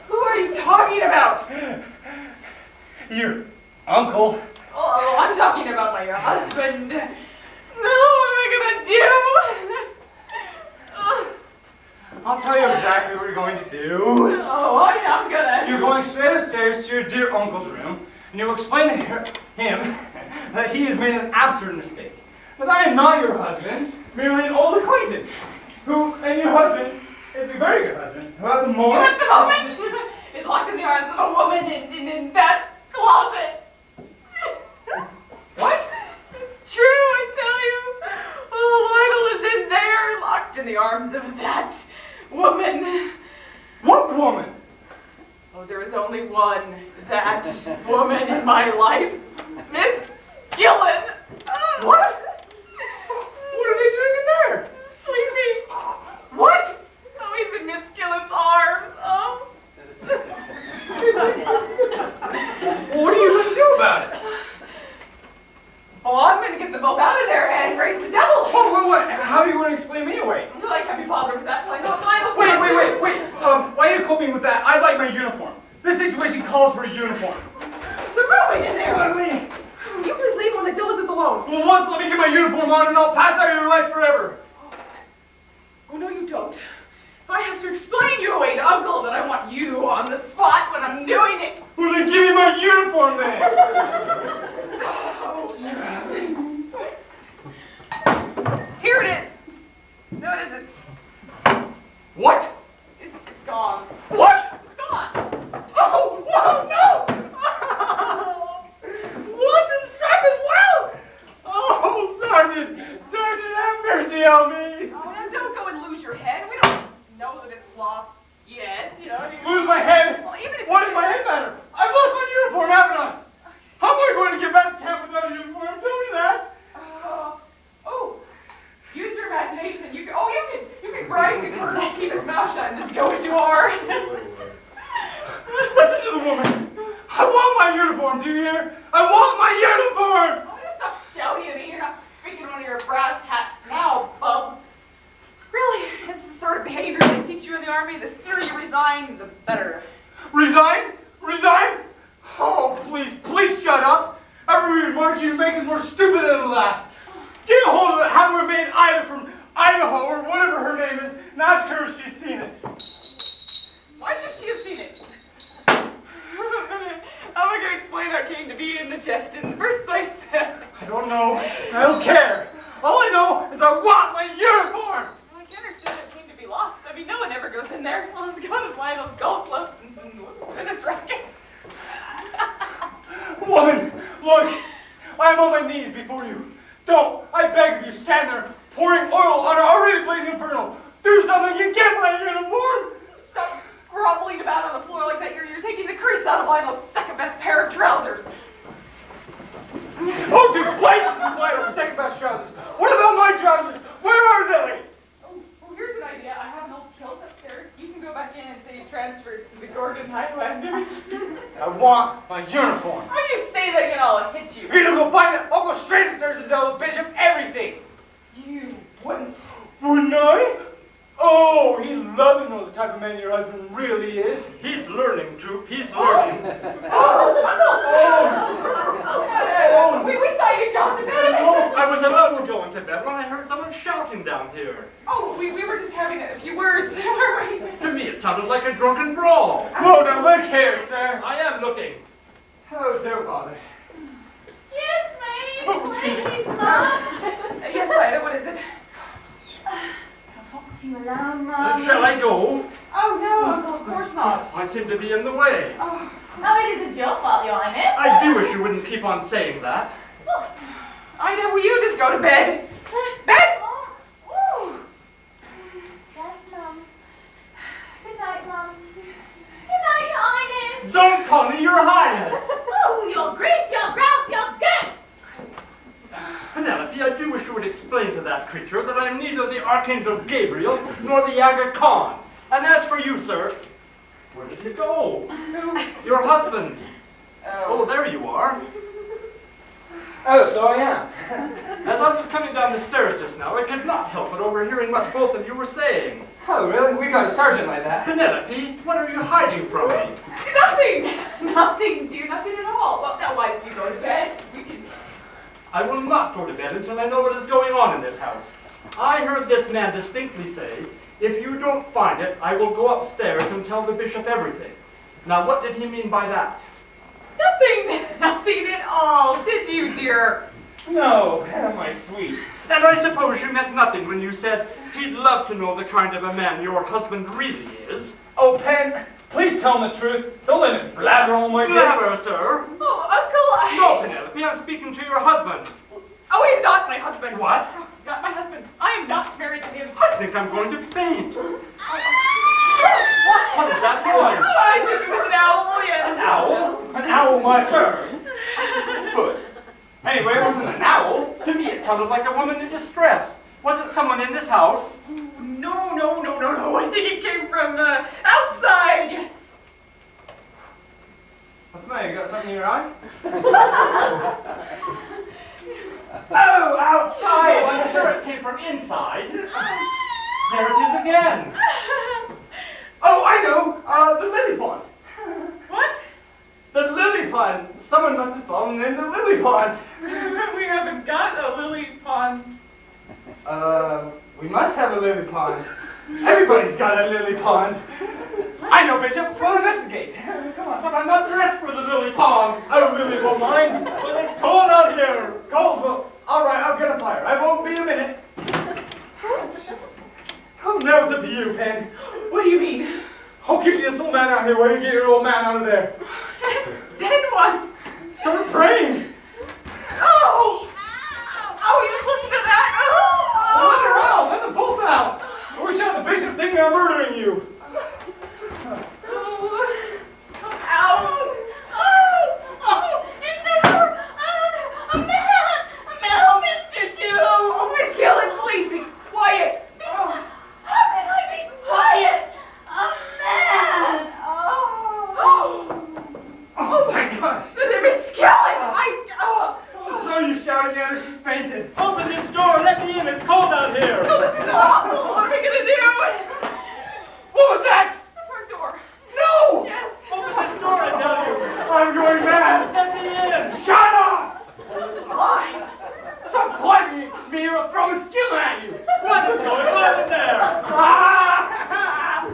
Who are you talking about? Your uncle. Oh, I'm talking about my husband. No, what am I gonna do? I'll tell you exactly what you're going to do. Oh, I'm gonna. You're going straight upstairs to your dear uncle's room, and you'll explain to him that he has made an absolute mistake. That I am not your husband, merely an old acquaintance. And your husband is a very good husband, who at the moment... At the moment, is locked in the arms of a woman in that closet. What? It's true, I tell you. Oh, Lionel is in there, locked in the arms of that woman. What woman? Oh, there is only one, that woman in my life, Miss Gillen. What? What are they doing in there? Sleeping. What? Oh, he's in Miss Gillen's arms. Oh. What are you going to do about it? Oh, I'm going to get them both out of there and raise the devil. What? How are you going to explain me away? I can't be bothered with that. I know Lionel's Wait. Why are you coping with that? I'd like my uniform. This situation calls for a uniform. The ruin in there. What do you mean? Will you please leave when the Gillens is alone? Well, once let me get my uniform on and I'll pass out of your life forever. Oh, no, you don't. If I have to explain you away to Uncle that I want you on the spot when I'm doing it. Well, then give me my uniform then. Here it is. No, it isn't. What? It's gone. What? It's gone. Oh, whoa, no! What? The strap is well! Oh, Sergeant, have mercy on me! Oh, now don't go and lose your head. We don't know that it's lost yet, you know. Lose my head? Well, even if What does my head matter? I've lost my uniform, haven't I? How am I going to get back to camp stupid little lass. Get a hold of it, have her maid Ida from Idaho, or whatever her name is, and ask her if she's seen it. Why should she have seen it? How am I going to explain how it came to be in the chest in the first place? I don't know. I don't care. All I know is I want my uniform. Well, I can't understand how it came to be lost. I mean, no one ever goes in there. All it's got is Lionel's golf clubs and tennis racket. Woman, look, I am on my knees before you. Don't, I beg of you, stand there, pouring oil on an already blazing inferno. Do something, you get my uniform. Stop groveling about on the floor like that. You're taking the crease out of Lionel's second best pair of trousers. Oh, do blankets and Lionel's second best trousers. What about my trousers? Where are they? Oh, here's an idea. I have an old kilt upstairs. You can go back in and say you transferred to the Gordon Highlanders. I want my uniform. How do you say that again? I'll hit you. You're gonna go find it. I'll go straight upstairs and tell the bishop everything. You wouldn't. Wouldn't I? Oh, he'd love to know the type of man your husband really is. He's learning, Troop. He's learning. We thought you'd gone to bed. Oh, I was about to go into bed when I heard someone shouting down here. Oh, we were just having a few words, weren't we? To me, it sounded like a drunken brawl. Whoa, now look here, sir. I am looking. Hello there, Father. Yes, ma'am. Oh, excuse me. Please, Mom. Yes, Ida, what is it? I'll talk to you alone, Mom. Shall I go? Oh, no, Uncle, of course not. I seem to be in the way. Oh, No, it isn't your fault, Your Highness. I do wish you wouldn't keep on saying that. Ida, will you just go to bed? Bed? Ooh. Yes, Mom. Good night, Mom. Good night, Your Highness. Don't call me Your Highness. Oh, your grace, your grouse, your good. Penelope, I do wish you would explain to that creature that I am neither the Archangel Gabriel nor the Aga Khan. And as for you, sir, where did you go? Your husband. Oh, there you are. Oh, so I am. As I was coming down the stairs just now, I could not help but overhearing what both of you were saying. Oh, really? We got a sergeant like that. Penelope, what are you hiding from me? Nothing. Nothing, dear, nothing at all. Well, now, why don't you go to bed? We can... I will not go to bed until I know what is going on in this house. I heard this man distinctly say, if you don't find it, I will go upstairs and tell the bishop everything. Now, what did he mean by that? Nothing. Nothing at all. Did you, dear? No, my sweet. And I suppose you meant nothing when you said he'd love to know the kind of a man your husband really is. Oh, Pen, please tell him the truth. Don't let him blabber on like this. Blabber, sir. Oh, Uncle, No, Penelope, I'm speaking to your husband. Oh, he's not my husband. What? Not my husband. I am not married to him. I think I'm going to faint. What is that noise? Oh, I think it was an owl, yes. An owl? An owl, my turn. Good. Anyway, it wasn't an owl. To me, it sounded like a woman in distress. Was it someone in this house? No. I think it came from outside. Yes. What's the matter? You got something in your eye? Oh, outside! I'm sure it came from inside. There it is again. Oh, I know. The lily pond. What? The lily pond. Someone must have fallen in the lily pond. We haven't got a lily pond. We must have a lily pond. Everybody's got a lily pond. I know, Bishop. We'll investigate. Come on. But I'm not dressed for the lily pond. I really won't mind. But it's cold out here. Cold. Well, all right, I'll get a fire. I won't be a minute. Oh, now it's up to you, Pen. What do you mean? I'll keep this old man out here while you get your old man out of there. Then what? Start praying. Oh! Oh, you listen to that? Well, let her out. Let them both out. I wish I had the bishop thinking I'm murdering you. Shouting at her, she's fainted. Open this door, let me in, it's cold out here. Oh, this is awful. What are we gonna do? What was that? The front door. No! Yes. Open this door, I tell you. I'm going mad. Let me in. Shut up! Fine. wants me to throw a skillet at you. What's going on in there? Ah!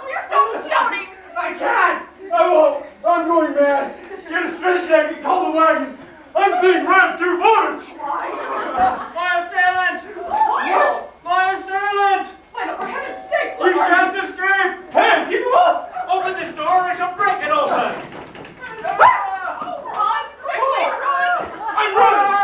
You're still shouting. I can't. I won't. I'm going mad. Get a straight jacket, call the wagon. I'm seeing red 2 voltage. My assailant! What? My assailant! Lionel, for heaven's sake, We shan't escape! Hey, keep him up! Open this door or I shall break it open! Run, quickly, run! I'm running.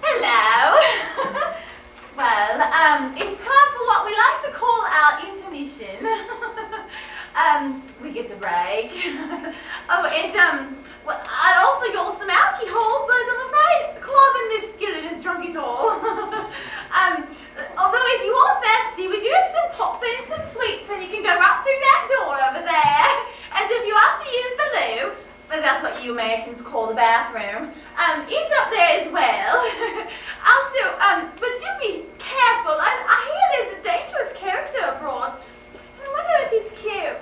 Hello. Well, it's time for what we like to call our intermission. We get a break. Oh, and, well, I'd offer you all some alcohol, but I'm afraid Cloven Miss Skillet has drunk it all. Although if you are thirsty, we do have some pop and some sweets, and you can go right through that door over there. And if you have to use the loo, well, that's what you Americans call the bathroom, it's up there as well. Also, but do be careful. I hear there's a dangerous character abroad. I wonder if he's cute.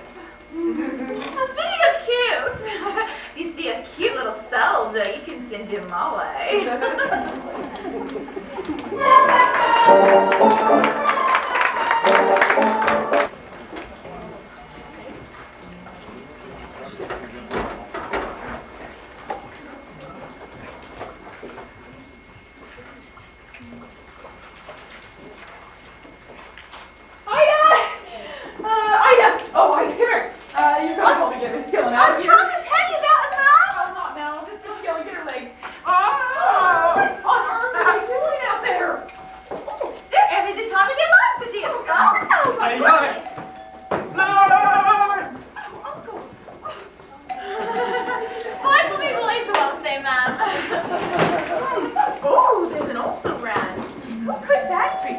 Speaking of cute, if you see a cute little soldier, you can send him my way. Ida! Oh, Ida, come here. You've got to help me get Miss Skillen out I'm of here. trying to tell you about it, Mom. Oh, not now. Just Miss Skillen, get her legs. What on earth are you doing out there? Oh, they're having the time of their life with you. Oh, I got it. Uncle. Boys will be boys, won't they, Mom? Oh, there's an also brand. Who could that be?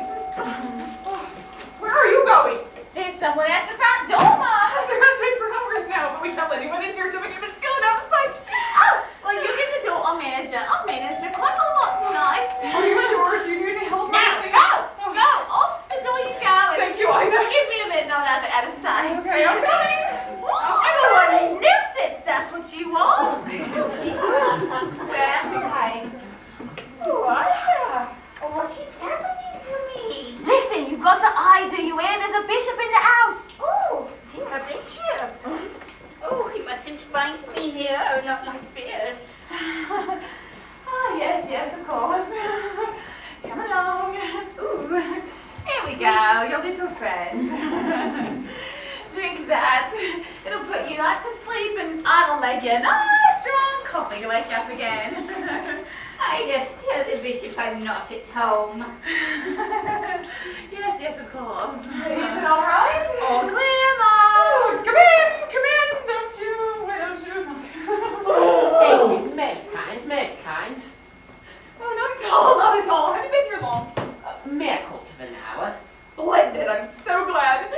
Where are you going? There's someone at the front door, Mom. They're going to take for hours now, but we can't let anyone in here till we get Miss Skillen out of sight. Oh, well, you get the door. I'll manage her. I'll manage her quite a lot tonight. Are you sure? Do you need any help? Now, go! Off the door you go. And Thank you, Ida. give me a minute and I'll have it out of sight. Okay, I'm coming. Oh, what a nuisance. That's what you want. Oh, Ida. What is happening to me? Listen, you've got to eye, do you hear? There's a bishop in the house. Oh, A bishop. oh, he mustn't find me here. Oh, not like this. Oh, yes, of course. Come along. Ooh, here we go, your little friend. Drink that. It'll put you right to sleep and I'll make you a nice strong coffee to wake you up again. Ida, tell the bishop I'm not at home. Yes, of course. Is it all right? All clear, Mom. Come in, don't you? Thank you, most kind. Oh, not at all, not at all. Have you been here long? Mere quarter of an hour. Splendid, I'm so glad.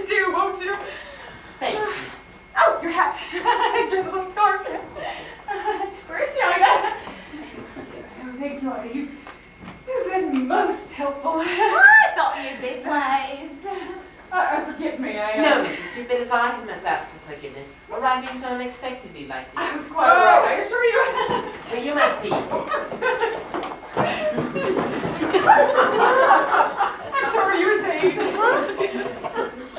Do, won't you? Thank you. Oh, your hat. Your little scarf. Where's she, Ida? Oh, thank you, Ida. You've been most helpful. I thought you'd be pleased. Forgive me, No, Mrs. Stupid, as I must ask for forgiveness. Arriving so unexpectedly like this. I was quite all right, I assure you. Well, you must be. I'm sorry, you were saying.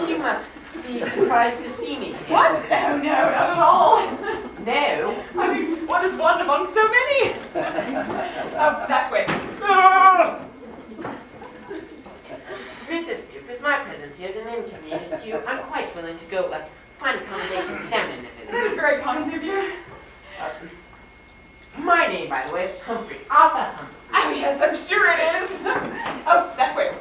You must be surprised to see me here. What? Oh, no, not at all. No. I mean, what is one among so many? Oh, that way. Mrs. Stupid, my presence here is an inconvenience to you. I'm quite willing to go find accommodations down in the This village. is very kind of you. My name, by the way, is Humphrey. Arthur Humphrey. Oh, yes, I'm sure it is. Oh, that way.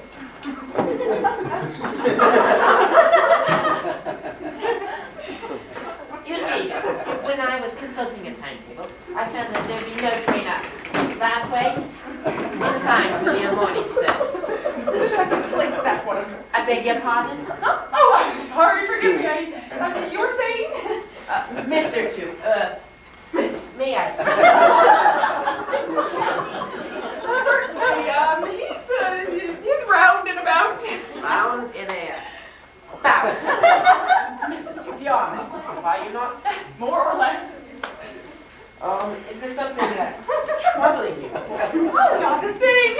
You see, Mrs. Stupid, when I was consulting a timetable, I found that there'd be no train up that way in time for the morning service. I wish I could place that one. I beg your pardon? Oh, I'm sorry, forgive me. You were saying? Mr. Two, may I speak? Certainly, he's round and about. Round in air. About. Mrs. Two, you're Mrs. Two, are you not? More or less. Is there something troubling you? Oh, not a thing.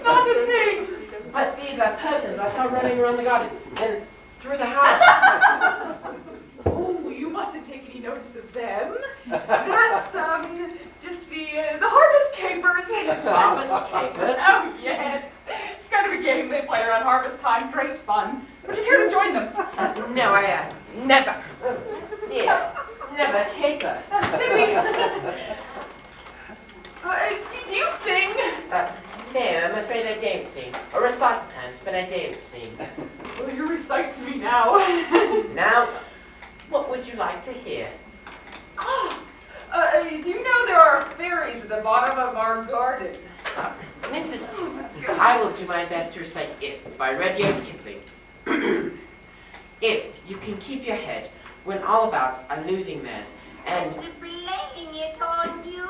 Not a thing. But these are persons I saw running around the garden and through the house. Oh, you mustn't take any notice of them. That's, just the harvest capers. Harvest capers? Oh, yes. It's kind of a game they play around harvest time. Great fun. Would you care to join them? No, I never. Dear, never caper. Do you sing? No, I'm afraid I don't sing. Or recite at times, but I don't sing. Well, you recite to me now. Now, what would you like to hear? Do you know there are fairies at the bottom of our garden? Mrs. Two, I will do my best to recite If by Rudyard Kipling. If you can keep your head when all about are losing theirs, and Blaming it on you.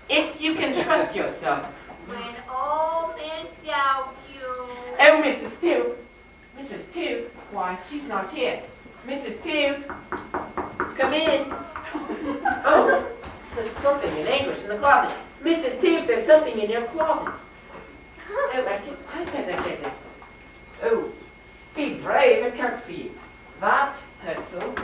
if you can trust yourself. When all men doubt you. Oh, Mrs. Two. Mrs. Two, why, she's not here. Mrs. Two, come in. Oh, there's something in anguish in the closet. Mrs. Two, there's something in your closet. Oh, I guess I better get it. Oh, be brave, it can't be that hurtful.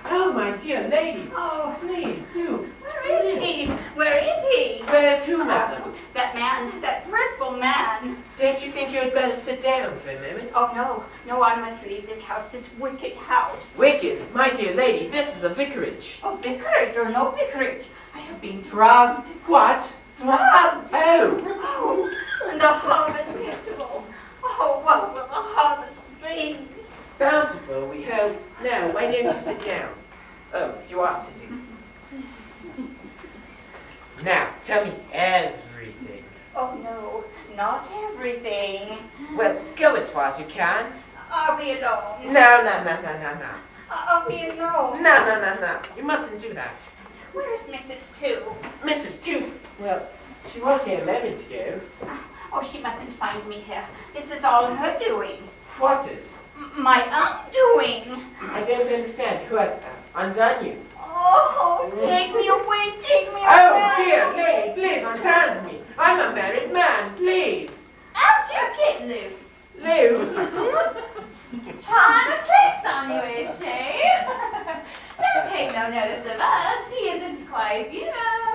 Oh, my dear lady. Oh, please, do. Where is he? Where is he? Where's who, madam? That man, that dreadful man. Don't you think you had better sit down for a moment? Oh, no. No, I must leave this house, this wicked house. Wicked, my dear lady, this is a vicarage. Oh, vicarage or no vicarage. I have been drugged. What? Drugged. Oh. Oh, and the harvest festival. Oh, what will the harvest bring? Bountiful, we hope. Now, why don't you sit down? Oh, you are sitting. Now, tell me everything. Oh, no, not everything. Well, go as far as you can. Are we alone? No. Are we alone? No. You mustn't do that. Where's Mrs. Two? Mrs. Two, well, she was here moments ago. Oh, she mustn't find me here. This is all her doing. What is? My undoing. I don't understand. Who has undone you? Oh, take me away, take me away. Oh, dear lady, please unhand me. I'm a married man, please. Out you get loose. Loose. Trying to tricks on you, is she? Don't take no notice of us. She isn't quite, you know.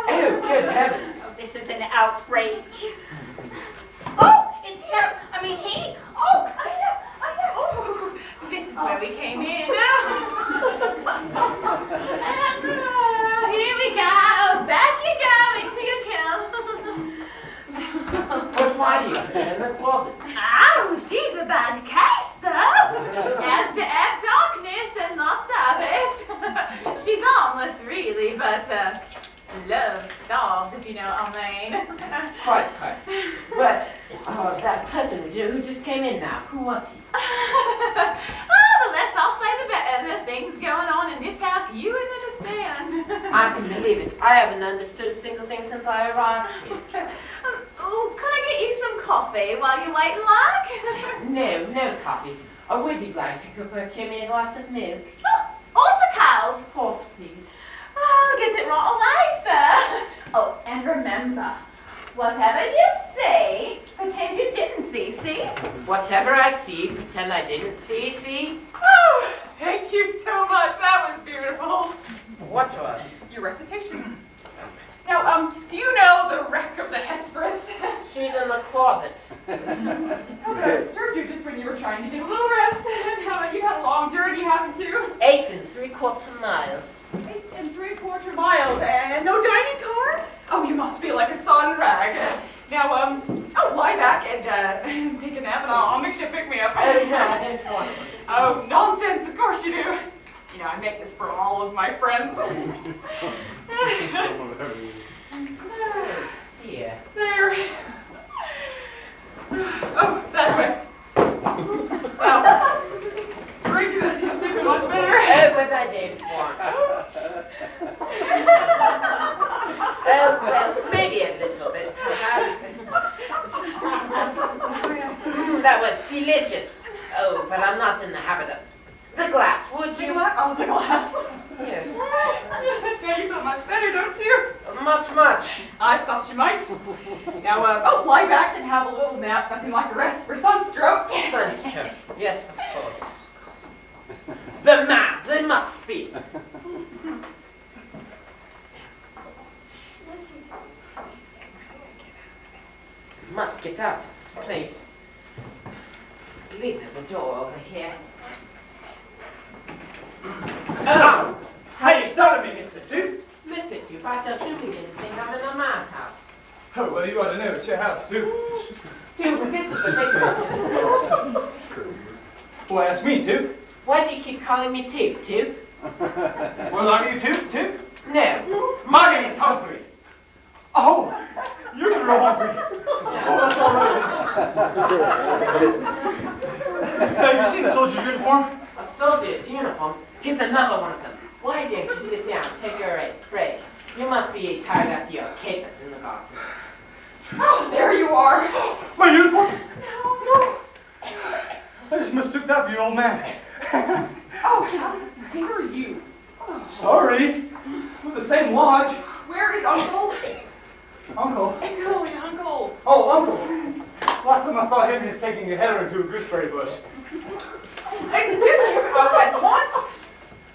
Oh, good heavens. Oh, this is an outrage. Oh, it's him. I mean, he. Oh, I know. Oh, this is where we came in. Here we go. Back you go into your kennel. But why do you put her in the closet? Oh, she's a bad case, sir. Has to add darkness and lots of it. She's harmless, really, but love starved, if you know what I mean. Quite. But that person who just came in now, who was he? The less I'll say, the better. There are things going on in this house you wouldn't understand. I can believe it. I haven't understood a single thing since I arrived here. Oh, can I get you some coffee while you're waiting, like? No coffee. I would be glad if you could procure me a glass of milk. Cows. Hot, please. Oh, get it right away, sir. Oh, and remember, whatever you see, pretend you didn't see? Whatever I see, pretend I didn't see? Oh, thank you so much. That was beautiful. What was? Your recitation. Now, do you know the wreck of the Hesperus? She's in the closet. Oh, I disturbed you just when you were trying to get a little rest. Now, you had a long journey, haven't you? 8 3/4 miles. 8 3/4 miles, and no dining car? Oh, you must feel like a sodden rag. Now, lie back and take a nap, and I'll make you pick me up. Oh, no, I don't want it. Oh, nonsense, of course you do. You know, I make this for all of my friends. delicious. Oh, but I'm not in the habit of the glass, would Do you you? want? Oh, the glass. Yes. Yeah, you feel much better, don't you? Much. I thought you might. Now, lie back and have a little nap. Nothing like a rest for sunstroke. Sunstroke. Yes, of course. The man, they must be. Must get out of this place. I believe there's a door over here. Oh! How you started me, Mr. Two? Mr. Tooth, I shall soon begin to think I'm in a madhouse. Oh, well, you ought to know it's your house, too. Tooth, but this is ridiculous. Why, that's me, Two. Why do you keep calling me Tooth, Tooth? Well, are you Two? No. My name is Humphrey. Oh, you're the real Humphrey. Oh, that's all right. So, have you seen the soldier's uniform? A soldier's uniform? Here's another one of them. Why don't you sit down and take a break? You must be tired after your capers in the garden. Oh, there you are. My uniform? No. I just mistook that for your old man. Oh, how dare you? Sorry. We're the same lodge. Where is Uncle? Uncle. No, Uncle. Oh, Uncle. Last time I saw him, he was taking a header into a gooseberry bush. Hey, did you go at once?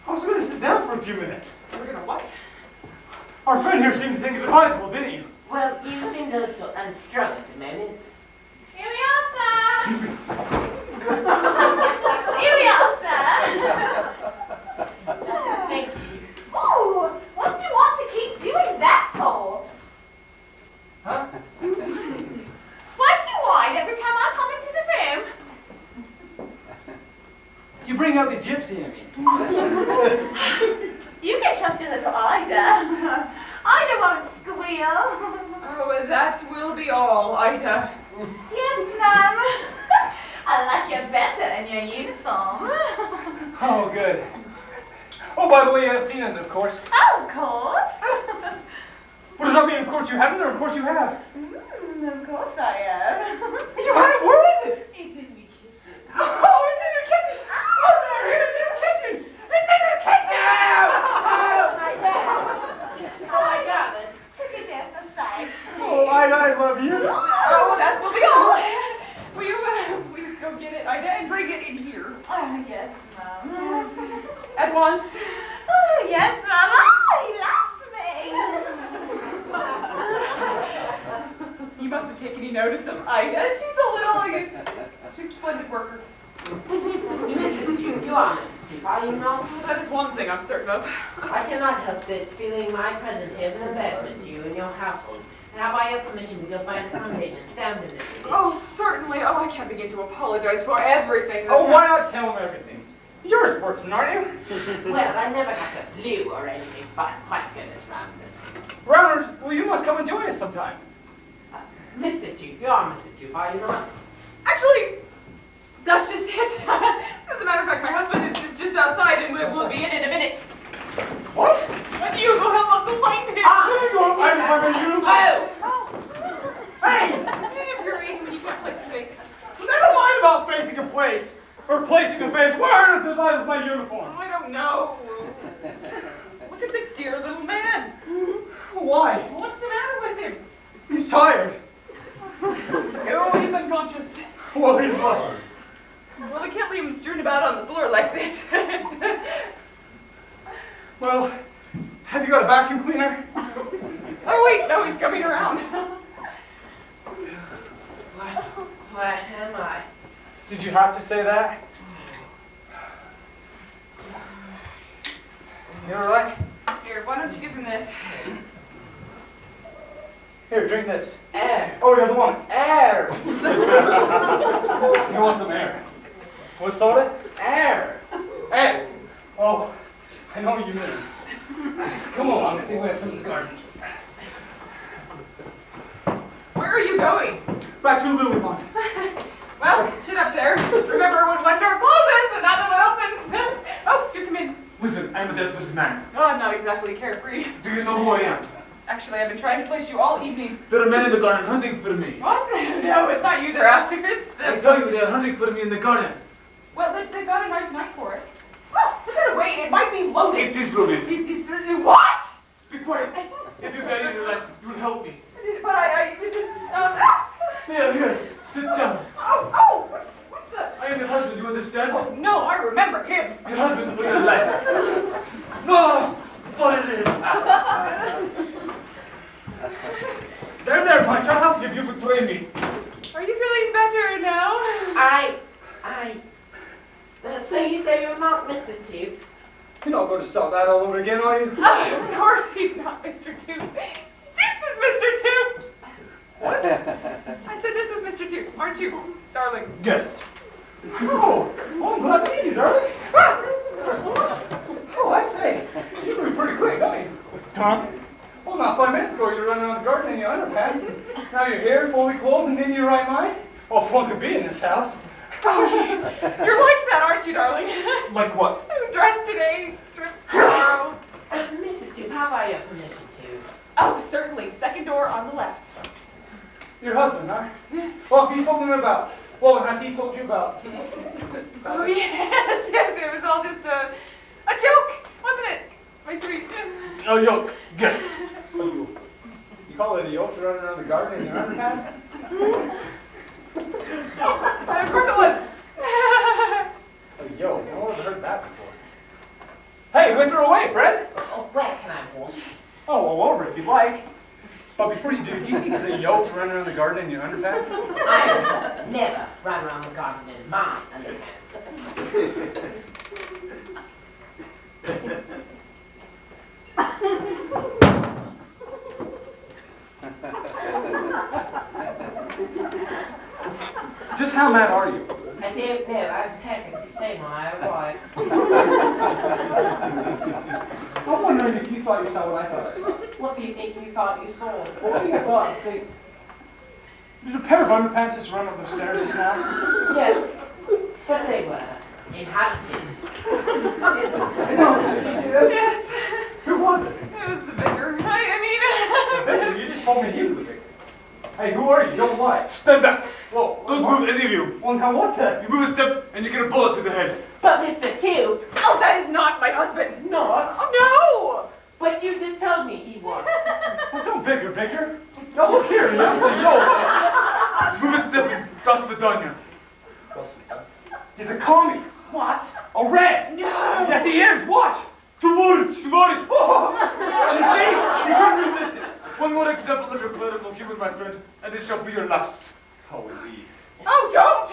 I was going to sit down for a few minutes. We're gonna what? Our friend here seemed to think it advisable, didn't you? Well, you seemed a little unstrung at the moment. Here we are, sir. Excuse me. Here we are, sir. Thank you. Oh, what do you want to keep doing that for? Huh? Why do you whine every time I come into the room? You bring out the gypsy in me. You can trust your little Ida. Ida won't squeal. Oh, that will be all, Ida. Yes, ma'am. I like you better in your uniform. Oh, good. Oh, by the way, you haven't seen it, of course. Oh, of course. What does that mean? Of course you haven't, or of course you have? Of course I am. You have? Where is it? It's in the kitchen. Oh, it's in your kitchen. Oh, there it is in your kitchen. It's in your kitchen. So I got it. Took it down the side. Oh, I love you. Oh, that will be all. Will you please go get it, Ida, and bring it in here? Oh, yes, ma'am. At once. Oh, yes, ma'am. Oh, he loves me. You mustn't take any notice of Ida. She's a splendid worker. Mrs. Duke, you are Mrs. Duke, are you not? That is one thing I'm certain of. I cannot help it feeling my presence here is an embarrassment to you and your household. And have I your permission to go find accommodation down in this city? Oh, certainly. Oh, I can't begin to apologize for everything. Oh, why not tell him everything? You're a sportsman, aren't you? Well, I never got a flu or anything, but I'm quite good at rounders. Rounders, well, you must come and join us sometime. Mr. Duke, you are Mr. Duke, are you not? Actually, that's just it. As a matter of fact, my husband is just outside and we'll be in a minute. What? And you go help Uncle find him. There you go. I'm coming, you. Oh! Hey! It's infuriating when you can't place space. Never mind about facing a place. Or placing a face. Where on earth is I with my uniform? I don't know. Look at the dear little man. Why? What's the matter with him? He's tired. Oh, he's unconscious. Well, he's not. Well, we can't leave him strewn about on the floor like this. Well, have you got a vacuum cleaner? Oh, wait, no, he's coming around. Where am I? Did you have to say that? You all right? Here, why don't you give him this? Here, drink this. Air. Oh, he doesn't want it. Air. You want some air? What soda? Air. Air. Oh, I know what you mean. Come on, I think we have some in the garden. Where are you going? Back to the little one. Well, sit up there. Remember when one door closes, another one opens. Oh, do come in. Listen, I'm a desperate man. Oh, I'm not exactly carefree. Do you know who I am? Actually, I've been trying to place you all evening. There are men in the garden hunting for me. What? No, it's not you they're after. I tell you, they are hunting for me in the garden. Well, they've got a nice knife for it. Oh, put it away. It might be loaded. It is loaded. What? Be quiet. If you value your life, you will help me. But Here, sit down. Oh, what's that? I am your husband, you understand? Oh, no, I remember him. Your husband was your life. No! Finally! There, Punch, I'll help you if you betray me. Are you feeling better now? So you say you're not Mr. Tooth? You're not going to start that all over again, are you? Of course he's not Mr. Tooth. This is Mr. Tooth. What? I said this was Mr. Tooth, aren't you, darling? Yes. Oh, I'm glad to see you, darling. Oh, I say, you moved pretty quick, don't you? Tom? Well, not 5 minutes ago you were running around the garden in your underpants. Now you're here, fully clothed and in your right mind? Well, if one could be in this house. Oh, you're like that, aren't you, darling? Like what? Dressed today, sort of tomorrow. Mrs. Tooth, have I your permission to? Oh, certainly. Second door on the left. Your husband, huh? What have you told him about? What has he told you about? Oh, yes, it was all just a joke, wasn't it, my sweet? Oh, yoke. Yes. You call it a yoke to run around the garden in your underpants? Of course it was. A yoke? No one's heard that before. Hey, whip her away, Fred! Oh, where can I wash? Oh, all over if you'd like. But before you do you think it's a yoke to run around the garden in your underpants? I will never run around the garden in my underpants. Just how mad are you? I don't know. I'm technically sane when I arrived. I'm wondering if you thought you saw what I thought I saw. What do you think you thought you saw? What do you thought? Did a pair of underpants just run up the stairs just now? Yes, but they were inhabited. No, did you see that? Yes. Who was it? It was the vicar. I mean... The vicar? You just told me he was the vicar. Hey, who are you? Don't lie. Stand back. Whoa, Don't move, any of you. Well, now what the? You move a step and you get a bullet to the head. But Mr. Tooth, Oh, that is not my husband. not. Oh, But you just told me he was. Well, don't vicar. Now look here, that's a yoke. Move a step and dust Vidania. He's a commie. What? A red. no. Yes, he is. Watch. Toward. Oh, you see? You couldn't resist it. One more example of your political humor, my friend, and it shall be your last. Oh, indeed. Oh, don't.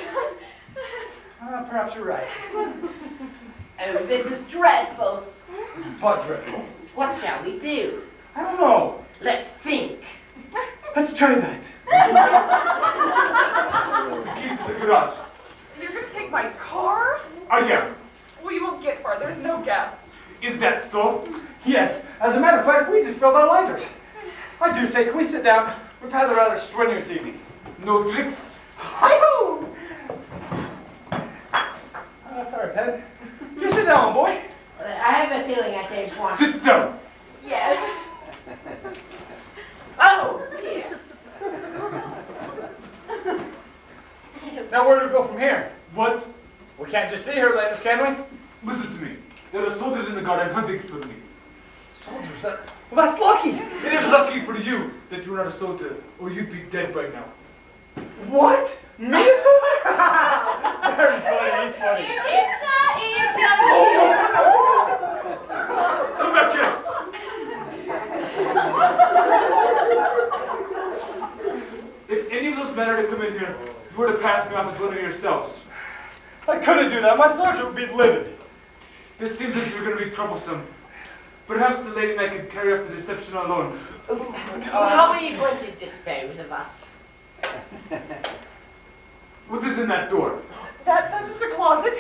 Perhaps you're right. Oh, this is dreadful. But dreadful. What shall we do? I don't know. Let's think. Let's try that. Keys to the garage. You're going to take my car? I am. Well, you won't get far. There's no gas. Is that so? Yes. As a matter of fact, we just filled our lighters. I do say, can we sit down? We've had a rather strenuous evening. No tricks? Hi-ho! Sorry, Ted. You sit down, boy. I have a feeling I don't want. Sit down. Yes. Oh, dear. Now, where do we go from here? What? We can't just sit here, ladies, can we? Listen to me. There are soldiers in the garden hunting for me. Soldiers, well, that's lucky. It is lucky for you that you're not a soldier, or you'd be dead by now. What? Me a soldier? Very funny, he's funny. Come back here. If any of those men are to come in here, you were to pass me off as one of yourselves. I couldn't do that. My soldier would be livid. This seems as if you're going to be troublesome. Perhaps the lady and I could carry off the deception alone. How are you going to dispose of us? What is in that door? That's just a closet.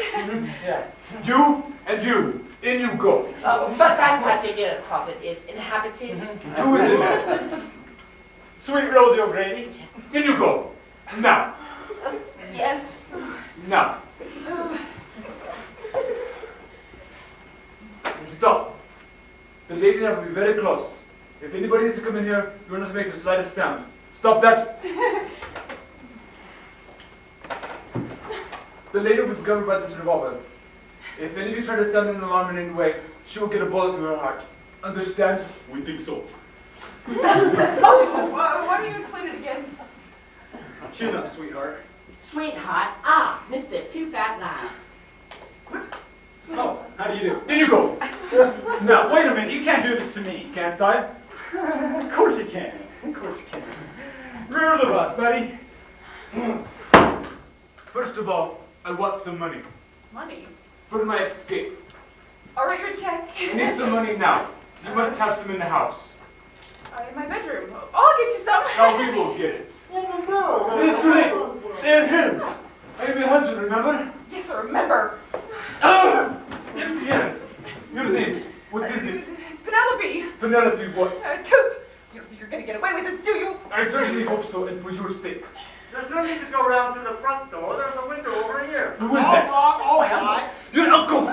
Yeah. You and you. In you go. But that particular closet is inhabited. Who is in there? Sweet Rosie O'Grady. In you go. Now. Yes. Now. Stop. The lady and I will be very close. If anybody is to come in here, you're not to make the slightest sound. Stop that. The lady was covered by this revolver. If any of you try to sound an alarm in any way, she will get a bullet through her heart. Understand? We think so. Why don't you explain it again? Chin up, sweetheart. Sweetheart, Mr. Two Fat Lies. Oh, how do you do? In you go. Now, wait a minute. You can't do this to me, can't I? Of course you can. Of course you can. Rear of the bus, buddy. First of all, I want some money Money? for my escape. I'll write your check. I need some money now. You must have some in the house. In my bedroom. I'll get you some. No, we will get it. It's too late. They're him. I'm your husband, remember? Yes, I remember. It's him. Your name. What is it? It's Penelope. Penelope what? Tooth. You're gonna get away with this, do you? I certainly hope so, and for your sake. There's no need to go around through the front door. There's a window over here. Who is that? All right. Your uncle!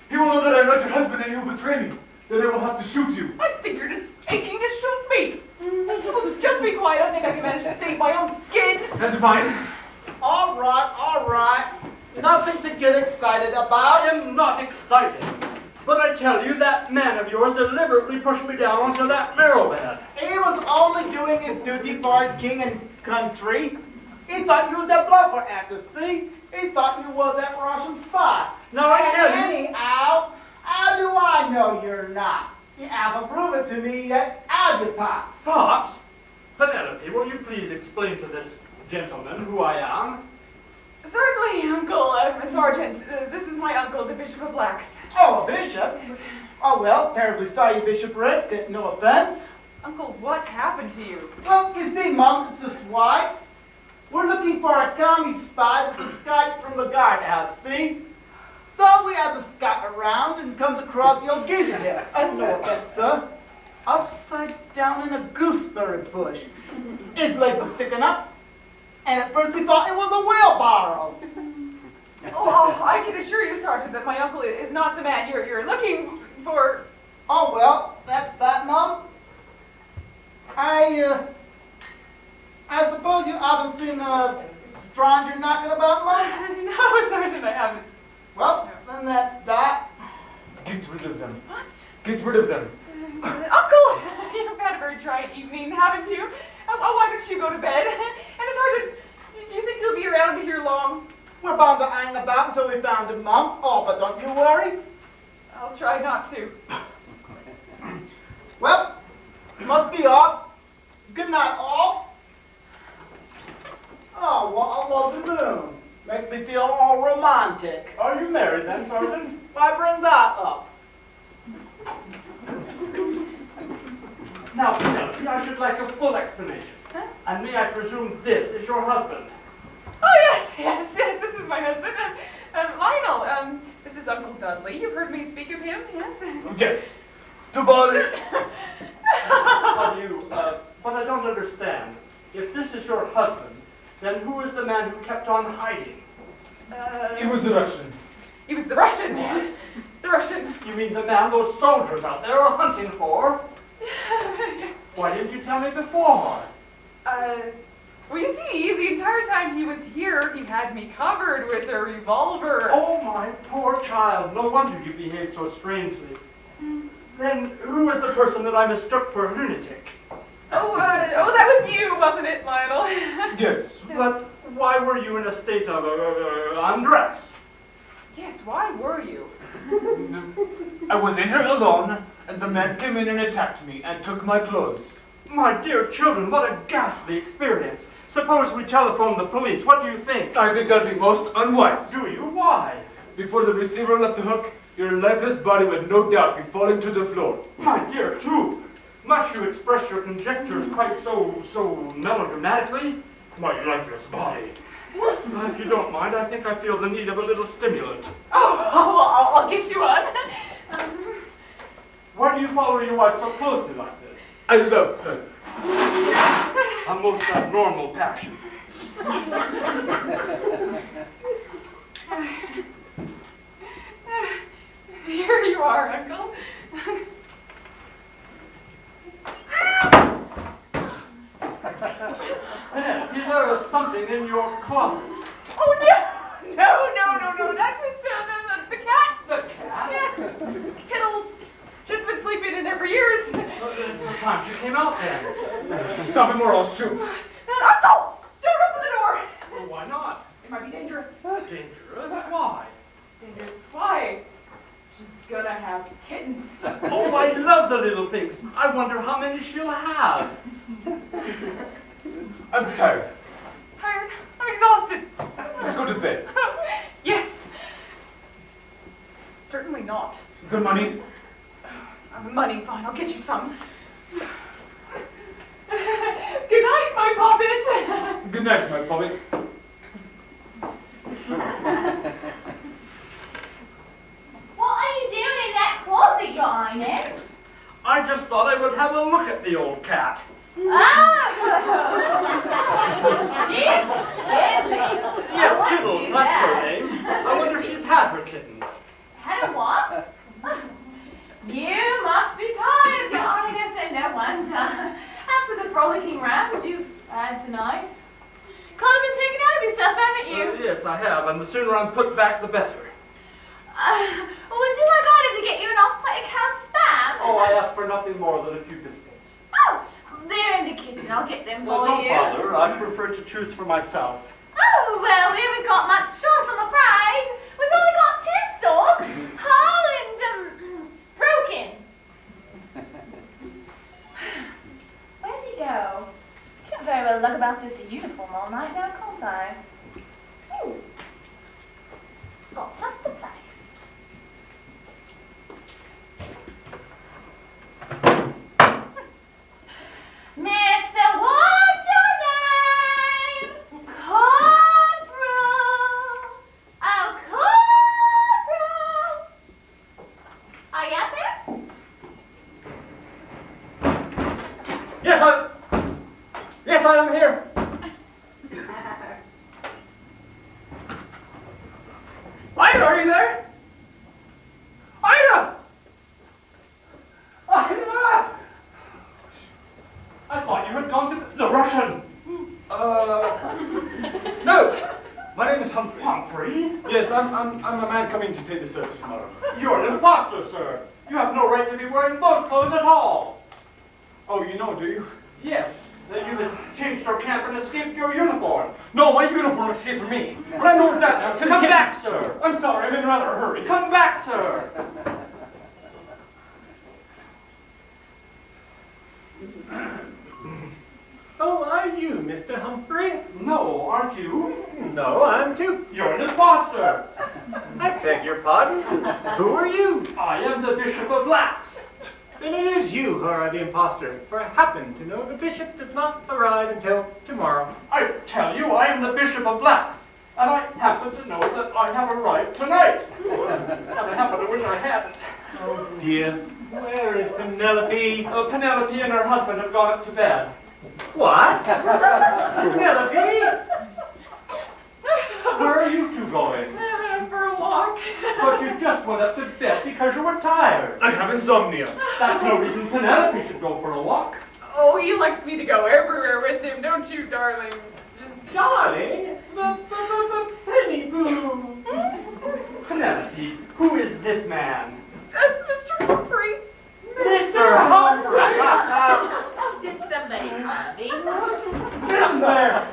He will know that I'm not your husband and he will betray me. Then I will have to shoot you. I think you're just aching to shoot me. Oh, just be quiet. I think I can manage to save my own skin. And mine. All right. Nothing to get excited about. I am not excited. But I tell you, that man of yours deliberately pushed me down onto that marrow bed. He was only doing his duty for his king and country. He thought you was a bluffer after, see? He thought you was that Russian spy. Now I tell you. Anyhow, how do I know you're not? You haven't proven to me yet, have you, Pop? Pops, Penelope, will you please explain to this gentleman who I am? Certainly, Uncle, Sergeant. This is my uncle, the Bishop of Blacks. Oh, a bishop? Oh, well, terribly sorry, Bishop Rick. No offense. Uncle, what happened to you? Well, you see, Mom, it's this why. We're looking for a commie spy with a Skype from the guardhouse, see? So we have the scout around and comes across the old geezer here. No offense, sir. Upside down in a gooseberry bush. His legs are sticking up. And at first we thought it was a wheelbarrow. Oh, I can assure you, Sergeant, that my uncle is not the man you're looking for. Oh, well, that's that, Mom. I suppose you haven't seen a stranger knocking about, Mom? No, Sergeant, I haven't. Well, then that's that. Get rid of them. What? Get rid of them. Uncle, you've had a very trying evening, haven't you? Why don't you go to bed? And Sergeant, do you think you'll be around here long? We're bound to hang about until we found him, Mom. Oh, but don't you worry. I'll try not to. Well, you must be off. Good night, all. Oh, what a lovely room. Makes me feel all romantic. Are you married then, Sergeant? Why bring that up? Now, Penelope, I should like a full explanation. Huh? And may I presume this is your husband? Oh, yes, this is my husband, Lionel. This is Uncle Dudley. You've heard me speak of him, yes? Yes. To body. But I don't understand. If this is your husband, then who is the man who kept on hiding? It was the Russian. He was the Russian. The Russian. You mean the man those soldiers out there are hunting for? Why didn't you tell me before? Well, you see, the entire time he was here, he had me covered with a revolver. Oh, my poor child. No wonder you behaved so strangely. Then who is the person that I mistook for a lunatic? Oh, that was you, wasn't it, Lionel? Yes. But why were you in a state of undress? Yes, why were you? I was in here alone, and the man came in and attacked me and took my clothes. My dear children, what a ghastly experience. Suppose we telephone the police. What do you think? I think that'd be most unwise. Do you? Why? Before the receiver left the hook, your lifeless body would no doubt be falling to the floor. My dear Duke, must you express your conjectures quite so melodramatically? My lifeless body. If you don't mind, I think I feel the need of a little stimulant. Oh, I'll get you one. Why do you follow your wife so closely like this? I love her. A most abnormal passion. Here you are, Uncle. Penelope, there is something in your closet. Oh, no, that's just the cat. The cat? Yeah, Kittles. She's been sleeping in there for years. It's the time she came out then. Stop him or I'll shoot. No, don't open the door. Well, why not? It might be dangerous. Dangerous? Why? Dangerous. Why? She's gonna have kittens. Oh, I love the little things. I wonder how many she'll have. I'm tired. Tired. I'm exhausted. Let's go to bed. Yes. Certainly not. The money? Money, fine. I'll get you some. Good night, my puppet. Good night, my puppet. What are you doing in that closet, Your Highness? I just thought I would have a look at the old cat. Ah! She's deadly. Yes, Kittles, that's her name. I wonder if she's had her kittens. Had a what? You must be tired, Your Highness, and no wonder. After the frolicking round you've had tonight. Kind of been taken out of yourself, haven't you? Yes, I have, and the sooner I'm put back, the better. Would you like Ida to get you an off-plate canned spam? Oh, I ask for nothing more than a few biscuits. Oh, they're in the kitchen. I'll get them for Don't you. bother. I prefer to choose for myself. Oh, well, we haven't got much choice, I'm afraid. We've only got 2 stores, Hull and, Broken. Where'd he go? Can't very well lug about this uniform all night now, can't I? Ooh. Got just the place. Mr. What's your name? Come through. Oh, come through. Are you out there? Yes, I am here. Ida, are you there? Ida! Ida! I thought you had gone to the Russian. No. My name is Humphrey. Humphrey? Yes, I'm a man coming to take the service tomorrow. You're an imposter, sir. You have no right to be wearing those clothes at all. Oh, you know, do you? Yes, that you have changed your camp and escaped your uniform. No, my uniform escaped from me. But I know exactly. I'm Come back, sir. I'm sorry, I'm in rather a hurry. Come back, sir. Oh, are you Mr. Humphrey? No, aren't you? No, I'm too. You're an imposter. I beg your pardon. Who are you? I am the Bishop of Lax. Then it is you who are the impostor, for I happen to know the bishop does not arrive until tomorrow. I tell you, I am the Bishop of Lax. And I happen to know that I have arrived tonight. And I happen to wish I hadn't. Oh dear, where is Penelope? Penelope and her husband have gone up to bed. What? Penelope? Where are you two going? For a walk. But you just went up to bed because you were tired. I have insomnia. That's no reason Penelope should go for a walk. Oh, he likes me to go everywhere with him, don't you, darling? Darling, the penny boo. Penelope, who is this man? That's Mr. Humphrey. Mr. Humphrey! Did somebody call me? In there!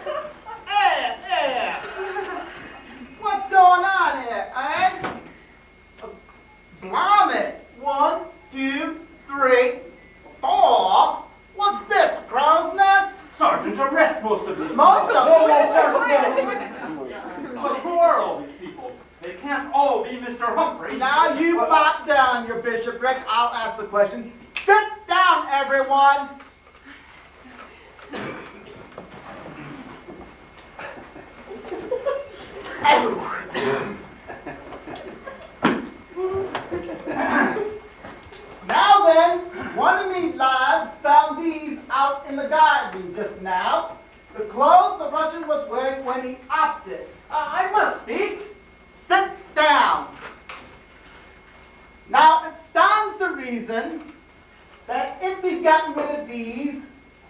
What's going on here, eh? Blimey. 1, 2, 3, 4. What's this, a crow's nest? Sergeant, arrest most of these. Most of Whoa, them? Sergeant. But who are all these people? They can't all be Mr. Humphrey. Now you back down, your bishopric. I'll ask the question. Sit down, everyone. Now then, one of these lads found these out in the garden just now. The clothes the Russian was wearing when he opted. I must speak. Sit down. Now, it stands to reason that if we got rid of these,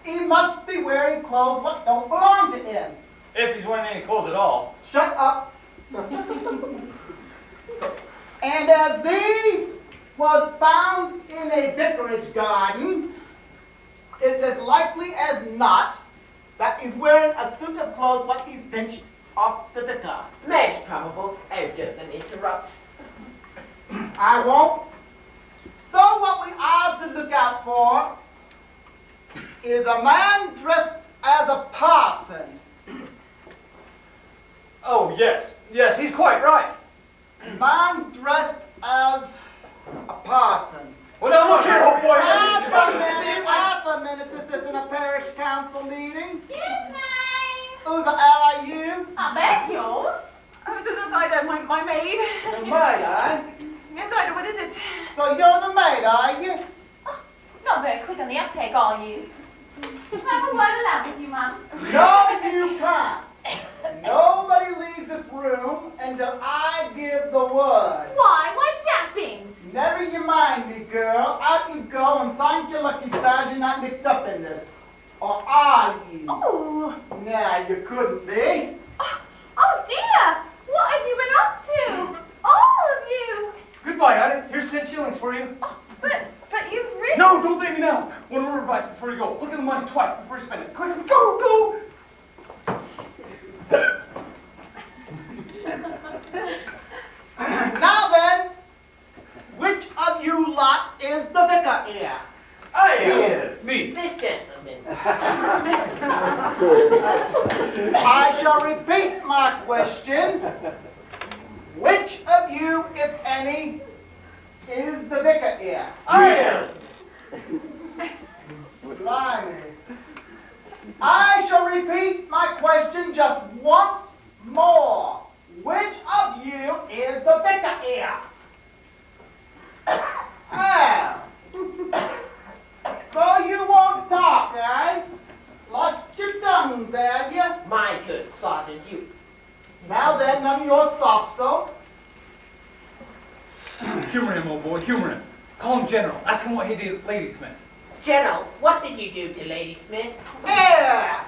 he must be wearing clothes what don't belong to him. If he's wearing any clothes at all. Shut up. And as these was found in a vicarage garden, it's as likely as not that he's wearing a suit of clothes what he's pinched off the vicar. Most probable. Oh, doesn't interrupt. I won't. So what we have to look out for is a man dressed as a parson. Oh, yes. Yes, he's quite right. A man dressed as a parson. Well, now look here, old boy. Half a minute, this isn't a parish council meeting. Excuse me. Who the hell are you? I beg yours. My maid. The maid, eh? Yes, Ida, what is it? So you're the maid, are you? Not very quick on the uptake, are you? Have a word aloud with you, Mum. No, you can't. Nobody leaves this room until I give the word. Why? What's happened? Never you mind me, girl. Out you go and thank your lucky stars you're not mixed up in this. Or are you? Oh. Nah, you couldn't be. Oh, dear. What have you been up to? All of you. Goodbye, Ida. Here's 10 shillings for you. Oh, but you've really... No, don't leave me now. One more advice before you go. Look at the money twice before you spend it. Quick, go, go. Now then, which of you lot is the vicar here? I am. Me. This gentleman. I shall repeat my question. Which of you, if any, is the vicar here? I am. Blimey. I shall repeat my question just once more. Which of you is the vicar here? Ah. So you won't talk, eh? Lost your tongues, have you? My good Sergeant, you... Now then, none of your soft soap. Humor him, old boy. Humor him. Call him General. Ask him what he did at Ladysmith. General, what did you do to Lady Smith? Yeah.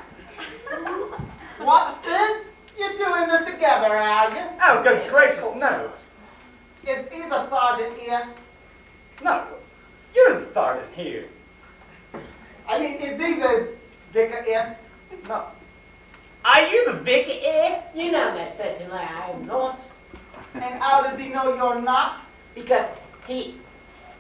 What's this? You're doing this together, are you? Oh, good gracious, no. Is either sergeant here? No. You're the sergeant here. I mean, is he the vicar here? No. Are you the vicar here? You know that certainly I am not. And how does he know you're not? Because he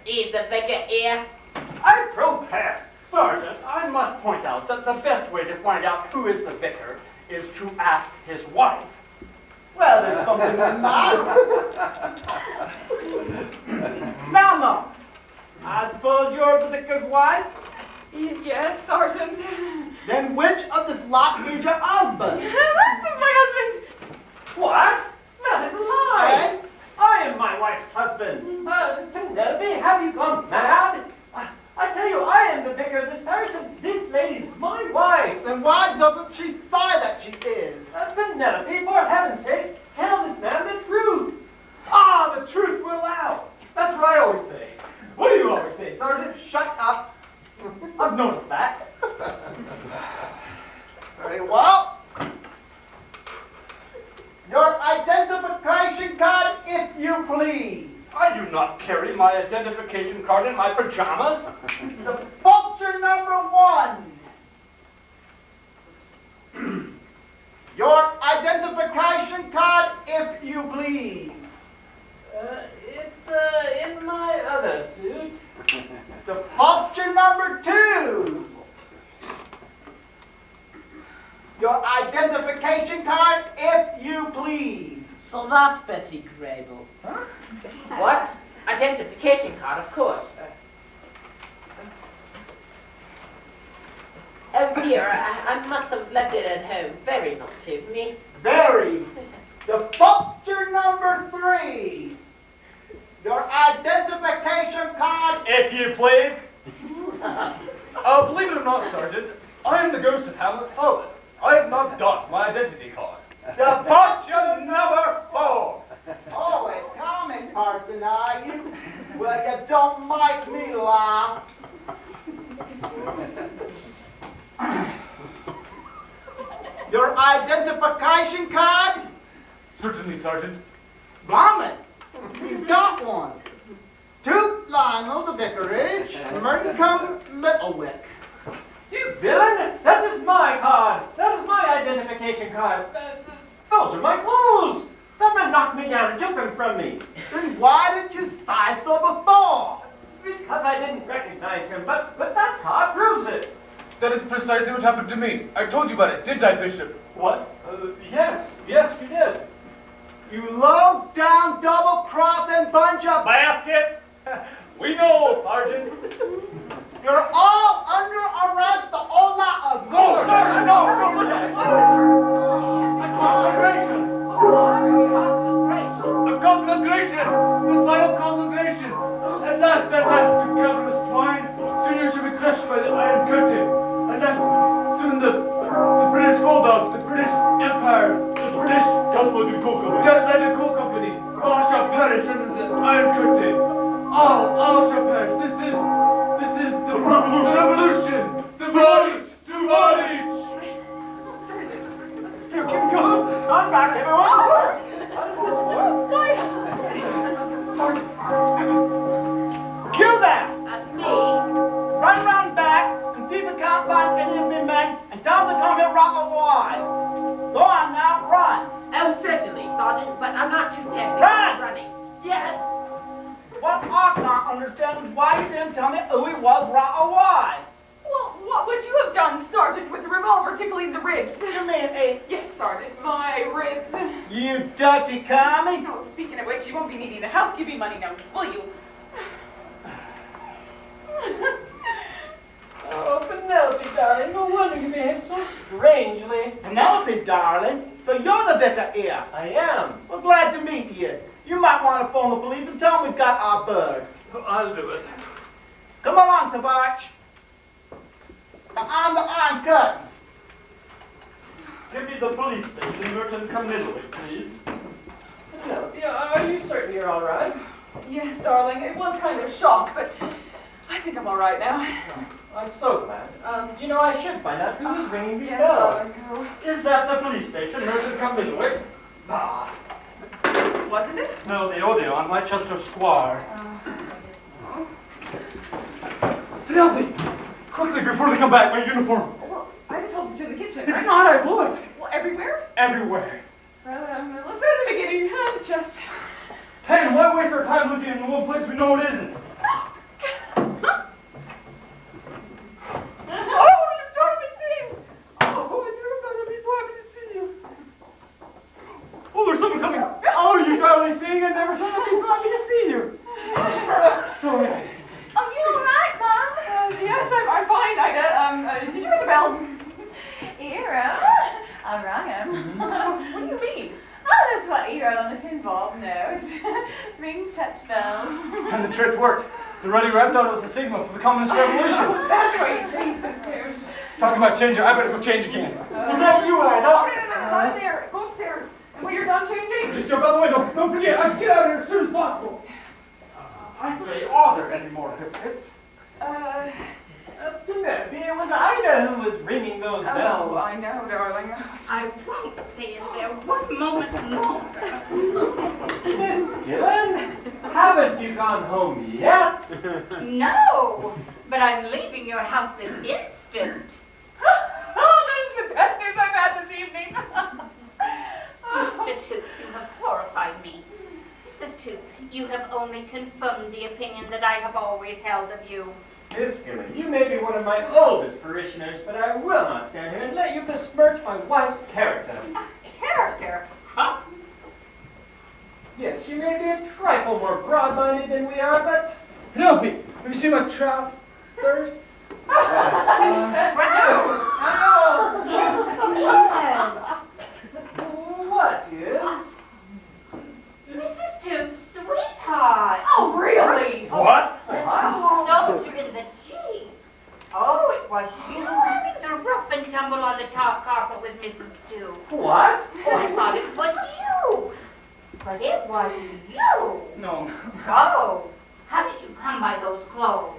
is the vicar here. I protest. Sergeant, I must point out that the best way to find out who is the vicar is to ask his wife. Well, there's something in that. Now, Mum, I suppose you're the vicar's wife? Yes, Sergeant. Then which of this lot is your husband? This is my husband. What? That is a lie. Eh? I am my wife's husband. Penelope, have you gone mad? I tell you, I am the vicar of this parish, and this lady's my wife. Then why doesn't she say that she is? Penelope, for heaven's sakes, tell this man the truth. Ah, the truth will out. That's what I always say. What do you always say, Sergeant? Shut up. I've noticed that. Very well. Your identification card, if you please. I do not carry my identification card in my pajamas. The vulture number 1. Your identification card, if you please. It's in my other suit. The vulture number 2. Your identification card, if you please. So that's Betty Grable. Huh? What? Identification card, of course. Oh dear, I must have left it at home. Very naughty of me. Very. The vulture number 3. Your identification card. If you please. Believe it or not, Sergeant, I am the ghost of Hamlet's father. I have not got my identity card. The Vulture number 4. Oh, a common person, are you? Well, you don't make me laugh. your identification card? Certainly, Sergeant. Blimey, you've got one. To Lionel, the vicarage, Merton Common, Middlewick. You villain! That is my card! That is my identification card! Those are my clothes! That man knocked me down and took them from me! Then why didn't you say so before? Because I didn't recognize him, but that card proves it! That is precisely what happened to me. I told you about it, didn't I, Bishop? What? Yes, you did. You low-down, double-crossing bunch of... Basket! We know, Sergeant! You're all under arrest, the whole lot of you! No, Sergeant, no! A conflagration! A conflagration! A vile conflagration! At last, you cavernous swine! Soon you shall be crushed by the Iron Curtain! At last, soon the British Bulldog, the British Empire, the British Gaslighted Coal Company, all shall perish under the Iron Curtain! All shall perish! This is the revolution! The voyage! To voyage! You can come back, everyone! You there! Me? Run round back and see if you can't find any of me men and tell them to come here right away. Go on now, run! Oh, certainly, Sergeant, but I'm not too technical Run! at running. Yes. What I can't understand is why you didn't tell me who he was right away. Well, what would you have done, Sergeant, with the revolver tickling the ribs? You mean a... Yes, Sergeant, my ribs. You dirty commie? Oh, speaking of which, you won't be needing the housekeeping money now, will you? Oh, Penelope, darling, no wonder you behave so strangely. Penelope, darling, so you're the vicar here. I am. Well, glad to meet you. You might want to phone the police and tell them we've got our bird. I'll do it. Come along, Tavarch. I'm the Iron Curtain. Give me the police station, Merton, come Middlewick, please. Penelope, are you certain you're all right? Yes, darling, it was kind of a shock, but I think I'm all right now. I'm so glad. You know, I should find out who's ringing these Yes, bells. darling, go. Is that the police station, Merton, come Middlewick? Bah. Wasn't it? No, the Odeon on Leicester Square. Penelope! Quickly, before they come back, my uniform. Well, I told you to the kitchen. It's right? not, I looked. Well, everywhere? Everywhere. Let's start at the beginning. Just... Hey, why waste our time looking in one place we know it isn't? Oh, you darling thing! Oh, you're gonna be so happy to see you. Oh, there's someone coming. Oh, you darling thing, I never thought I'd be so happy to see you. So, yeah. Oh, you all right, Mum? Yes, I'm fine, Ida. Did you ring the bells? Hero? I rang him. What do you mean? Oh, that's what Hero on the tin bulb knows. Ring touch bells. And the trick worked. The ruddy red dot was the signal for the communist revolution. That's why you changed this tune. Talking about changing, I better go change again. No, you are. No, not in there. Go upstairs. And when you're done changing... Just jump out the window. Don't forget, I have to get out of here as soon as possible. I say, are there any more biscuits? Penelope, it was Ida who was ringing those Oh, bells. I know, darling. I won't stay in there one moment longer. Miss Gillen, haven't you gone home yet? No, but I'm leaving your house this instant. Oh, this is the best news I've had this evening. Mr. Tooth, you have horrified me. Mrs. Tooth, you have only confirmed the opinion that I have always held of you. Miss Gillen, you may be one of my oldest parishioners, but I will not stand here and let you besmirch my wife's character. Character? Huh? Yes, she may be a trifle more broad-minded than we are, but... Penelope, have you seen my trousers? What is? Mrs. Tooth's sweetheart. Oh, really? What? Don't you in the G. Oh, it was you having the rough and tumble on the top carpet with Mrs. Tooth. What? Oh, I thought it was you. But it was you. No. Oh, how did you come by those clothes?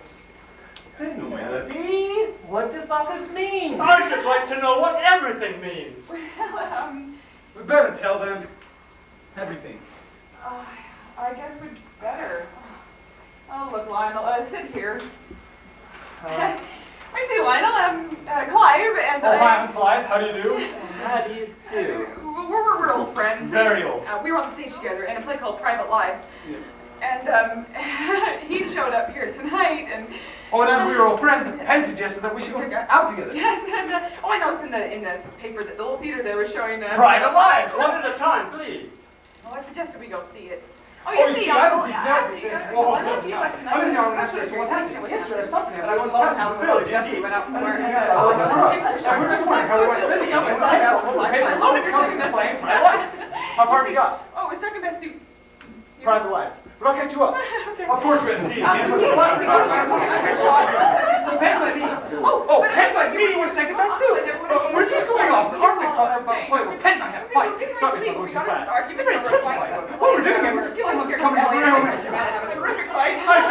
Penelope, what this office means. I should like to know what everything means. Well, We better tell them everything. I guess we'd better. Oh, look, Lionel, sit here. I see Lionel, Clive, and Oh, hi, I'm Clive. How do you do? How do you do? We're old friends. Very old. We were on the stage together in a play called Private Lives. Yeah. And he showed up here tonight, and Oh, and as we were old friends, Penn suggested that we should go out together. yes, and I noticed in the paper that the little theater they were showing Private Lives. One at a time, please. Well, I suggested we go see it. Oh, you see, I haven't seen I that since Wall don't know if you like tonight. I mean, I'm not sure what happened. History or something. But I went to the house village. yesterday. Went out somewhere. Oh, that's right. Yeah, we're just wondering how we went spending up and I got a little paper. I loaded your second best Playing suit. Private Lives. How far have you got? Oh, a second best suit. Private Lives. But I'll catch you up. Okay. Of course we're going to see it again. We So Penn led me. Oh, Penn led me with second best suit. We're just going off the hard way. Well, Penn and I have a fight. Sorry if I'm going too fast. It's a very tricky fight. What we're doing here, we're skilling what's coming around. Having a terrific fight. I